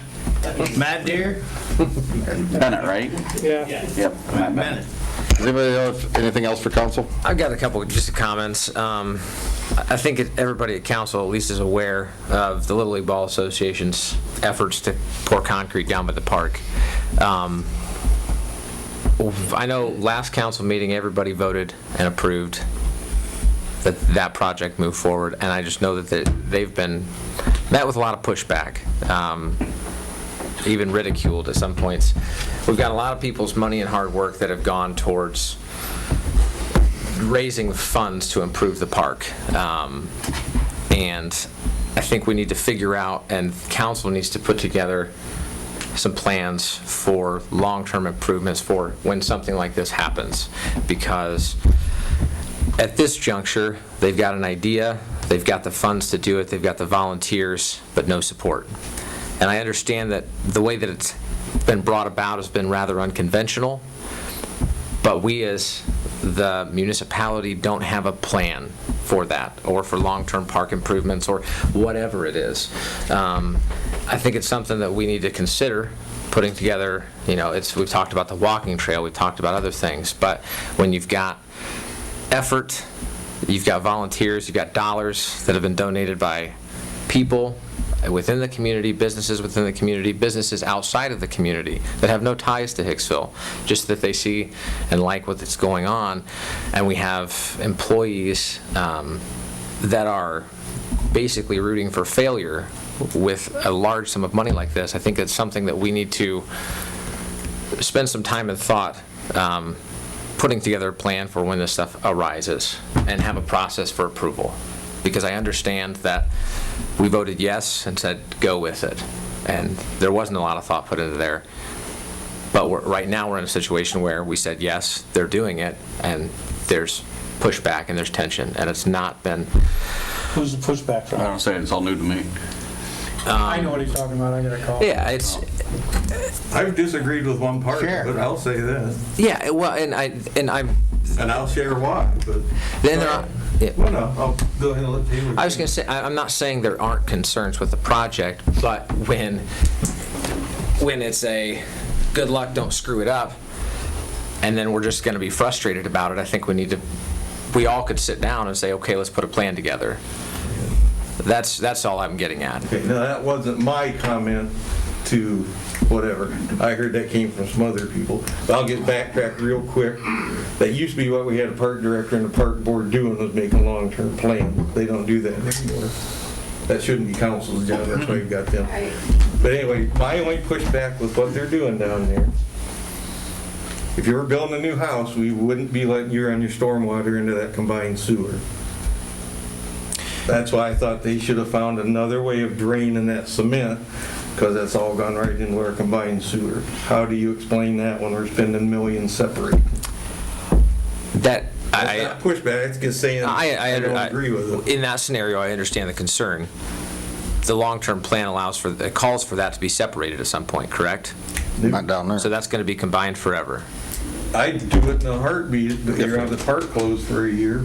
Matt Deere? Bennett, right? Yeah. Yep. Matt Bennett. Does anybody have anything else for council? I've got a couple just comments. I think everybody at council at least is aware of the Little League Ball Association's efforts to pour concrete down by the park. I know last council meeting everybody voted and approved that project move forward, and I just know that they've been met with a lot of pushback, even ridiculed at some points. We've got a lot of people's money and hard work that have gone towards raising funds to improve the park, and I think we need to figure out, and council needs to put together some plans for long-term improvements for when something like this happens, because at this juncture, they've got an idea, they've got the funds to do it, they've got the volunteers, but no support. And I understand that the way that it's been brought about has been rather unconventional, but we as the municipality don't have a plan for that, or for long-term park improvements, or whatever it is. I think it's something that we need to consider putting together. We've talked about the walking trail, we've talked about other things, but when you've got effort, you've got volunteers, you've got dollars that have been donated by people within the community, businesses within the community, businesses outside of the community that have no ties to Hicksville, just that they see and like what's going on, and we have employees that are basically rooting for failure with a large sum of money like this. I think it's something that we need to spend some time and thought putting together a plan for when this stuff arises and have a process for approval. Because I understand that we voted yes and said go with it, and there wasn't a lot of thought put into there. But right now we're in a situation where we said yes, they're doing it, and there's pushback and there's tension, and it's not been. Who's the pushback from? I don't say it's all new to me. I know what he's talking about, I got a call. Yeah, it's. I've disagreed with one part, but I'll say this. Yeah, well, and I'll share why, but. Then there are. Yeah. Well, no, I'll go ahead and let Taylor. I was going to say, I'm not saying there aren't concerns with the project, but when it's a good luck, don't screw it up, and then we're just going to be frustrated about it, I think we all could sit down and say, okay, let's put a plan together. That's all I'm getting at. Okay, now that wasn't my comment to whatever. I heard that came from some other people. But I'll get backtracked real quick. That used to be what we had a park director and a park board doing, was making long-term plans. They don't do that anymore. That shouldn't be council's job, that's why you've got them. But anyway, my only pushback with what they're doing down there, if you were building a new house, we wouldn't be letting you run your stormwater into that combined sewer. That's why I thought they should have found another way of draining that cement, because that's all gone right into our combined sewer. How do you explain that when we're spending millions separating? That, That's not pushback, it's just saying I don't agree with it. in that scenario, I understand the concern. The long-term plan calls for that to be separated at some point, correct? Not down there. So that's going to be combined forever. I'd do it in a heartbeat, but you're gonna have the park closed for a year.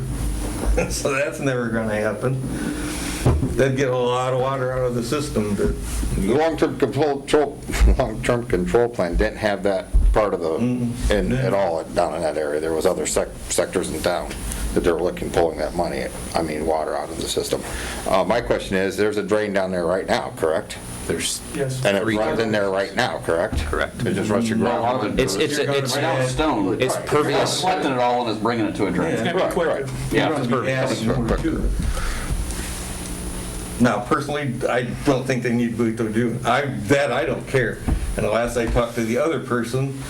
So that's never gonna happen. That'd get a lot of water out of the system. The long-term control plan didn't have that part of at all down in that area. There was other sectors in town that they were pulling that money, water out of the system. My question is, there's a drain down there right now, correct? Yes. And it runs in there right now, correct? Correct. It just runs your ground. It's Right now it's stone. It's pervious. Collecting it all and it's bringing it to a drain. Yeah. It's gonna be quicker. Yeah, it's perfect. Now, personally, I don't think they need to do it. I don't care. And the last I talked to the other person,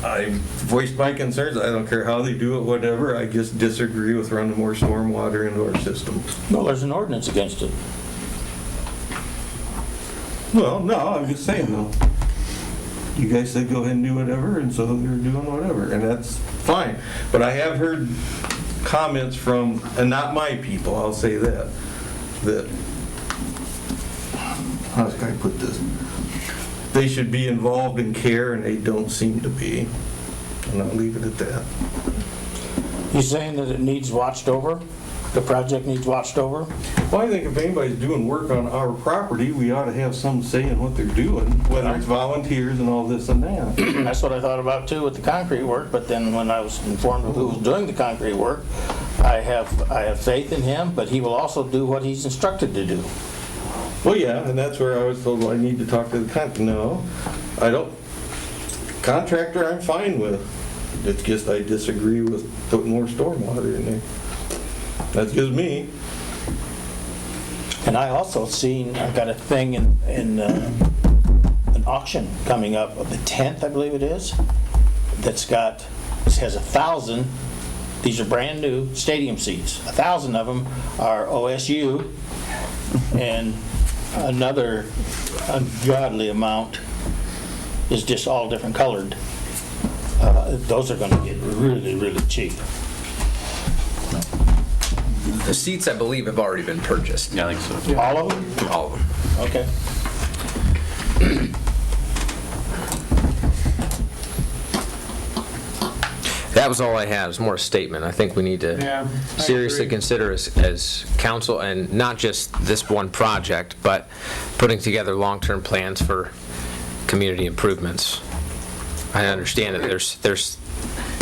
I voiced my concerns. I don't care how they do it, whatever. I just disagree with running more storm water into our system. No, there's an ordinance against it. Well, no, I'm just saying though. You guys said go ahead and do whatever, and so they're doing whatever, and that's fine. But I have heard comments from, and not my people, I'll say that how can I put this? They should be involved in care, and they don't seem to be. And I'll leave it at that. You saying that it needs watched over? The project needs watched over? Well, I think if anybody's doing work on our property, we ought to have some say in what they're doing, whether it's volunteers and all this and that. That's what I thought about too with the concrete work, but then when I was informed of who was doing the concrete work, I have faith in him, but he will also do what he's instructed to do. Well, yeah, and that's where I was told, well, I need to talk to the contractor. No, I don't. Contractor, I'm fine with. It's just I disagree with putting more stormwater in there. That's just me. And I also I've got a thing in an auction coming up of the 10th, I believe it is, this has 1,000, these are brand new stadium seats. 1,000 of them are OSU, and another ungodly amount is just all different colored. Those are going to get really, really cheap. The seats, I believe, have already been purchased. Yeah, I think so. All of them? All of them. Okay. That was all I had. It was more a statement. I think we need to Yeah, I seriously agree. consider as council, and not just this one project, but putting together long-term plans for community improvements. I understand that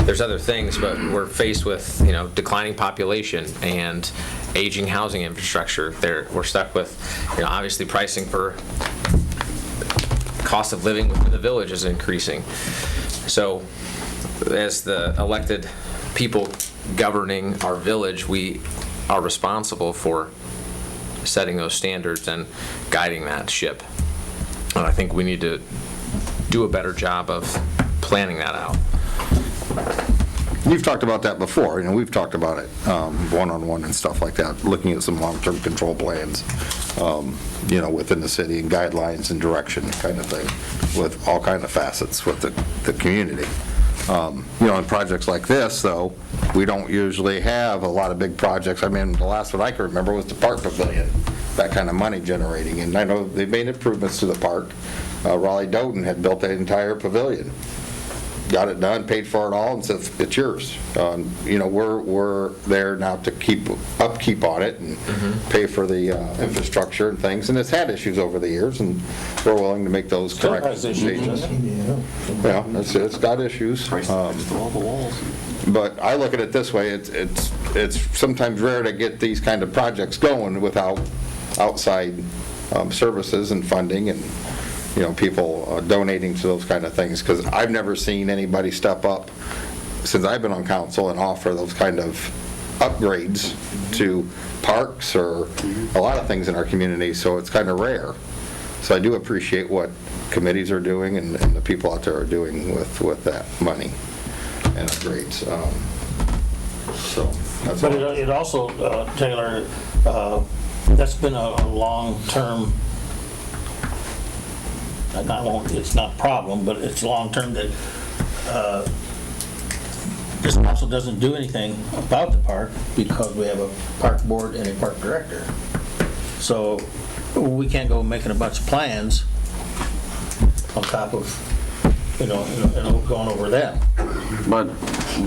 there's other things, but we're faced with, declining population and aging housing infrastructure. We're stuck with, obviously pricing for cost of living within the village is increasing. So as the elected people governing our village, we are responsible for setting those standards and guiding that ship. And I think we need to do a better job of planning that out. You've talked about that before, we've talked about it one-on-one and stuff like that, looking at some long-term control plans, within the city and guidelines and direction kind of thing, with all kind of facets with the community. In projects like this, though, we don't usually have a lot of big projects. The last one I can remember was the park pavilion, that kind of money generating. And I know they made improvements to the park. Raleigh Doughton had built that entire pavilion. Got it done, paid for it all, and said, it's yours. We're there now to keep upkeep on it and pay for the infrastructure and things. And it's had issues over the years, and we're willing to make those corrections and changes. Yeah, it's got issues. But I look at it this way, it's sometimes rare to get these kind of projects going without outside services and funding and people donating to those kind of things, because I've never seen anybody step up since I've been on council and offer those kind of upgrades to parks or a lot of things in our community, so it's kind of rare. So I do appreciate what committees are doing and the people out there are doing with that money and upgrades. So That's But all. it also, Taylor, that's been a long-term, it's not a problem, but it's long-term that this council doesn't do anything about the park because we have a park board and a park director. So we can't go making a bunch of plans on top of, going over them.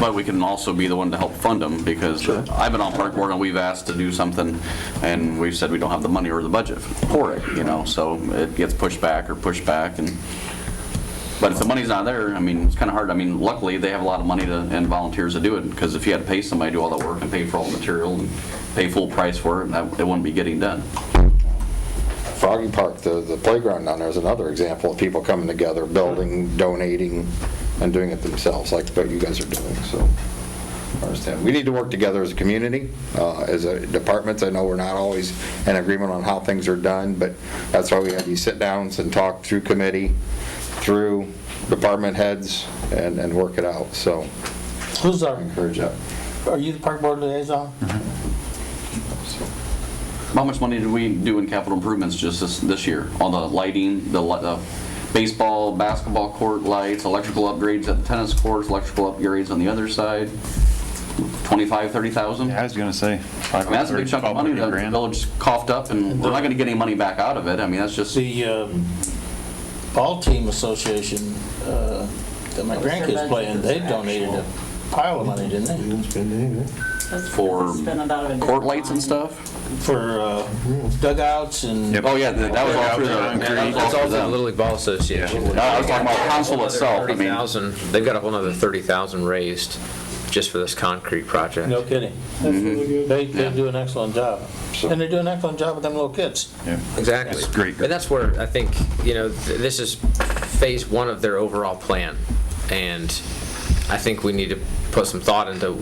But we can also be the one to help fund them, because I've been on park board and we've asked to do something and we've said we don't have the money or the budget for it, so it gets pushed back. But if the money's not there, I mean, it's kind of hard. I mean, luckily they have a lot of money and volunteers to do it, because if you had to pay somebody to do all that work and pay for all the material and pay full price for it, it wouldn't be getting done. Froggy Park, the playground down there is another example of people coming together, building, donating, and doing it themselves, like what you guys are doing, so. I understand. We need to work together as a community, as departments. I know we're not always in agreement on how things are done, but that's why we have these sit-downs and talk through committee, through department heads, and work it out, so. Who's our, Encourage that. are you the park board liaison? How much money did we do in capital improvements just this year? On the lighting, the baseball, basketball court lights, electrical upgrades at the tennis courts, electrical upgrades on the other side? 25, 30,000? Yeah, I was going to say. I mean, that's a big chunk of money that the village coughed up, and we're not going to get any money back out of it. I mean, that's just... The ball team association that my grandkids play in, they donated a pile of money, didn't they? Didn't spend anything. For court lights and stuff? For dugouts and... Oh, yeah, that was all through the... That's all the Little League Ball Association. I was talking about council itself. I mean, 30,000, they've got a whole other 30,000 raised just for this concrete project. No kidding. That's really good. They do an excellent job. And they do an excellent job with them little kids. Yeah. Exactly. That's great. And that's where I think, this is phase one of their overall plan. And I think we need to put some thought into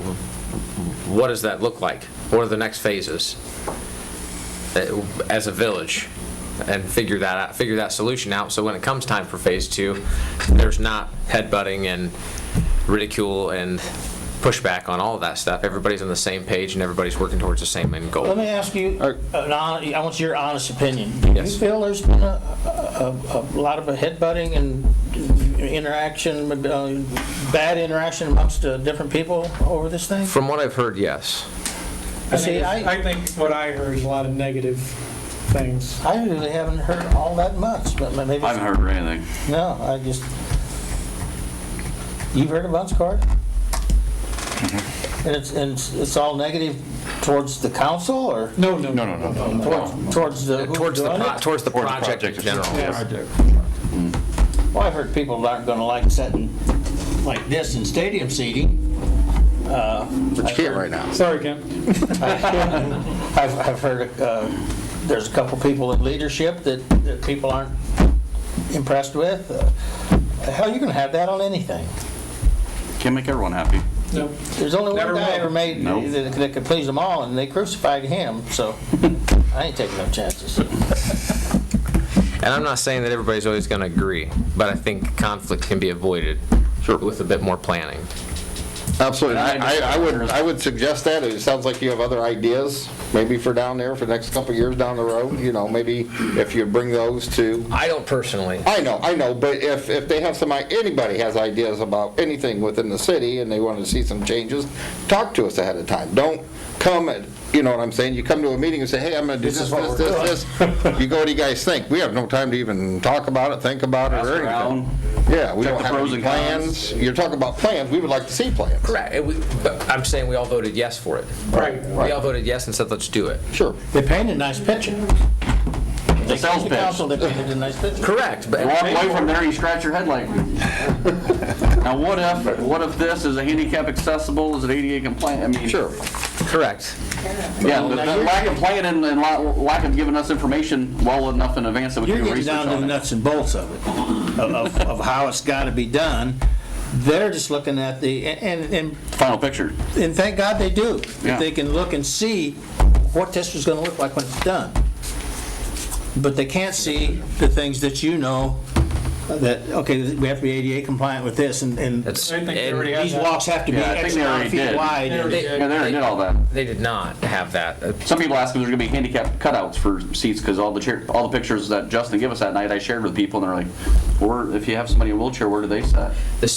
what does that look like? What are the next phases as a village? And figure that out, figure that solution out, so when it comes time for phase two, there's not headbutting and ridicule and pushback on all of that stuff. Everybody's on the same page and everybody's working towards the same end goal. Let me ask you, I want your honest opinion. Do you feel there's been a lot of headbutting and interaction, bad interaction amongst different people over this thing? From what I've heard, yes. I think what I heard is a lot of negative things. I really haven't heard all that much, but maybe... I haven't heard anything. No, I just... You've heard a bunch, Court? And it's all negative towards the council, or? No. Towards the Towards the project in general. Well, I've heard people aren't gonna like setting like this in stadium seating. But you can't right now. Sorry, Ken. I've heard there's a couple people in leadership that people aren't impressed with. How are you gonna have that on anything? Can't make everyone happy. No. There's only one Never guy will. ever made Nope. that could please them all, and they crucified him, so I ain't taking no chances. And I'm not saying that everybody's always going to agree, but I think conflict can be avoided with a bit more planning. Absolutely. I would suggest that. It sounds like you have other ideas, maybe for down there for the next couple of years down the road. Maybe if you bring those to. I don't personally. I know. But if they have anybody has ideas about anything within the city and they want to see some changes, talk to us ahead of time. Don't come and, you know what I'm saying? You come to a meeting and say, hey, I'm going to do this. You go, what do you guys think? We have no time to even talk about it, think about it, or anything. Yeah, we don't have any plans. You're talking about plans. We would like to see plans. Correct. But I'm saying we all voted yes for it. Right. We all voted yes and said, let's do it. Sure. They painted a nice picture. The sales pitch. Council, they painted a nice picture. Correct. But Walk away from there, you scratch your head like, now what if this is a handicap accessible, is it ADA compliant? I mean, Sure. correct. Yeah, the lack of planning and lack of giving us information well enough in advance that we You're can do getting research down to the on it. nuts and bolts of it, of how it's got to be done. They're just looking at and Final picture. thank God they do. Yeah. They can look and see what this was going to look like when it's done. But they can't see the things that that, okay, we have to be ADA compliant with this, and these walks have to be Yeah, I think X they amount already of feet did. wide. Yeah, they already did all that. They did not have that. Some people ask if there's gonna be handicap cutouts for seats, because all the pictures that Justin gave us that night, I shared with people, and they're like, if you have somebody in a wheelchair, where do they sit? The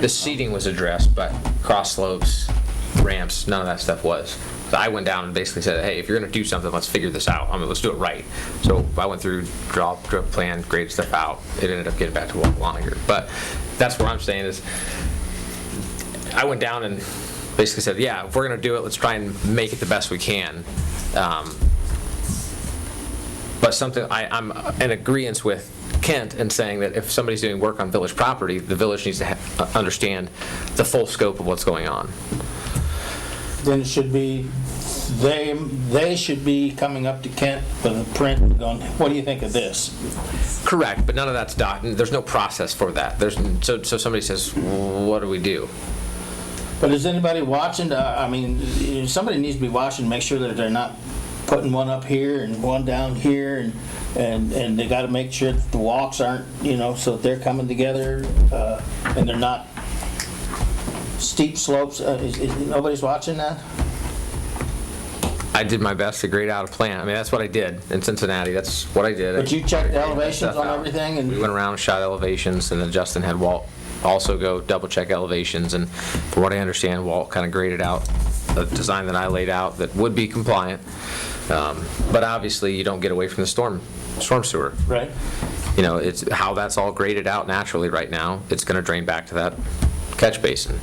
seating was addressed, but cross slopes, ramps, none of that stuff was. So I went down and basically said, hey, if you're gonna do something, let's figure this out. I mean, let's do it right. So I went through, drew a plan, graded stuff out. It ended up getting back to walk longer. But that's what I'm saying is, I went down and basically said, yeah, if we're gonna do it, let's try and make it the best we can. But something, I'm in agreeance with Kent in saying that if somebody's doing work on village property, the village needs to understand the full scope of what's going on. Then it should be, they should be coming up to Kent with a print going, what do you think of this? Correct, but none of that's there's no process for that. So somebody says, well, what do we do? But is anybody watching? I mean, somebody needs to be watching to make sure that they're not putting one up here and one down here, and they got to make sure that the walks aren't, so that they're coming together and they're not steep slopes. Nobody's watching that? I did my best to grade out a plan. I mean, that's what I did in Cincinnati. That's what I did. But you checked the elevations on everything? We went around and shot elevations, and then Justin had Walt also go double check elevations, and from what I understand, Walt kind of graded out a design that I laid out that would be compliant. But obviously, you don't get away from the storm sewer. Right. It's how that's all graded out naturally right now. It's going to drain back to that catch basin.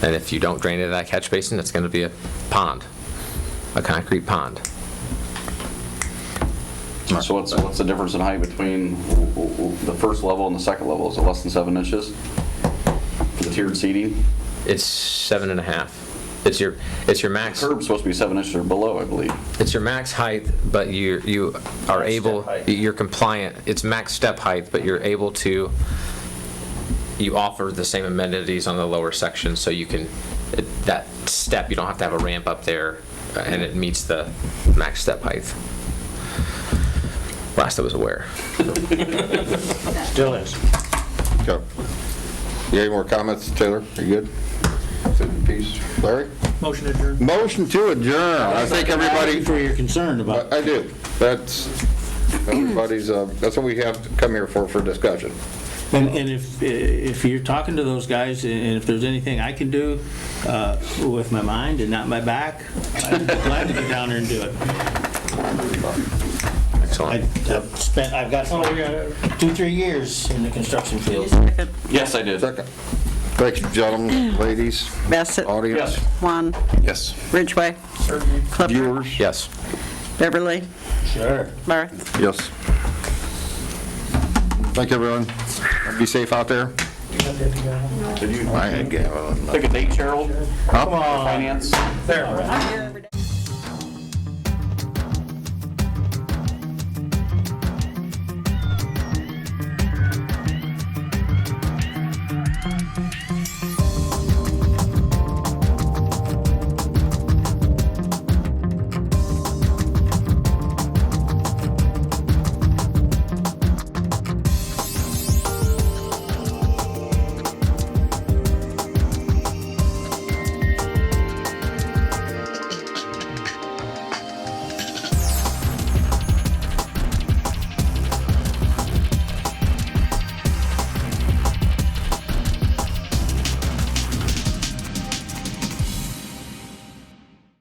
And if you don't drain into that catch basin, it's going to be a pond, a concrete pond. So what's the difference in height between the first level and the second level? Is it less than 7 inches for the tiered seating? It's 7.5. It's your max. The curb's supposed to be 7 inches or below, I believe. It's your max height, but you are able, you're compliant. It's max step height, but you're able to, you offer the same amenities on the lower section, so you can, that step, you don't have to have a ramp up there, and it meets the max step height. Last I was aware. Still is. Go. You have any more comments, Taylor? Are you good? Peace. Larry? Motion adjourned. Motion to adjourn. I think everybody. For your concern about. I do. That's everybody's. That's what we have to come here for discussion. And if you're talking to those guys, and if there's anything I can do with my mind and not my back, I'd be glad to get down there and do it. Excellent. I've got 2-3 years in the construction field. Yes, I did. Second. Thanks, gentlemen, ladies, Bassett. audience. Juan. Yes. Ridgway. Clifford. Viewers. Yes. Sure. Beverly. Barth. Yes. Thank you, everyone. Be safe out there. Did you I ain't giving. pick a date, Cheryl? Huh? Come on. Finance? There.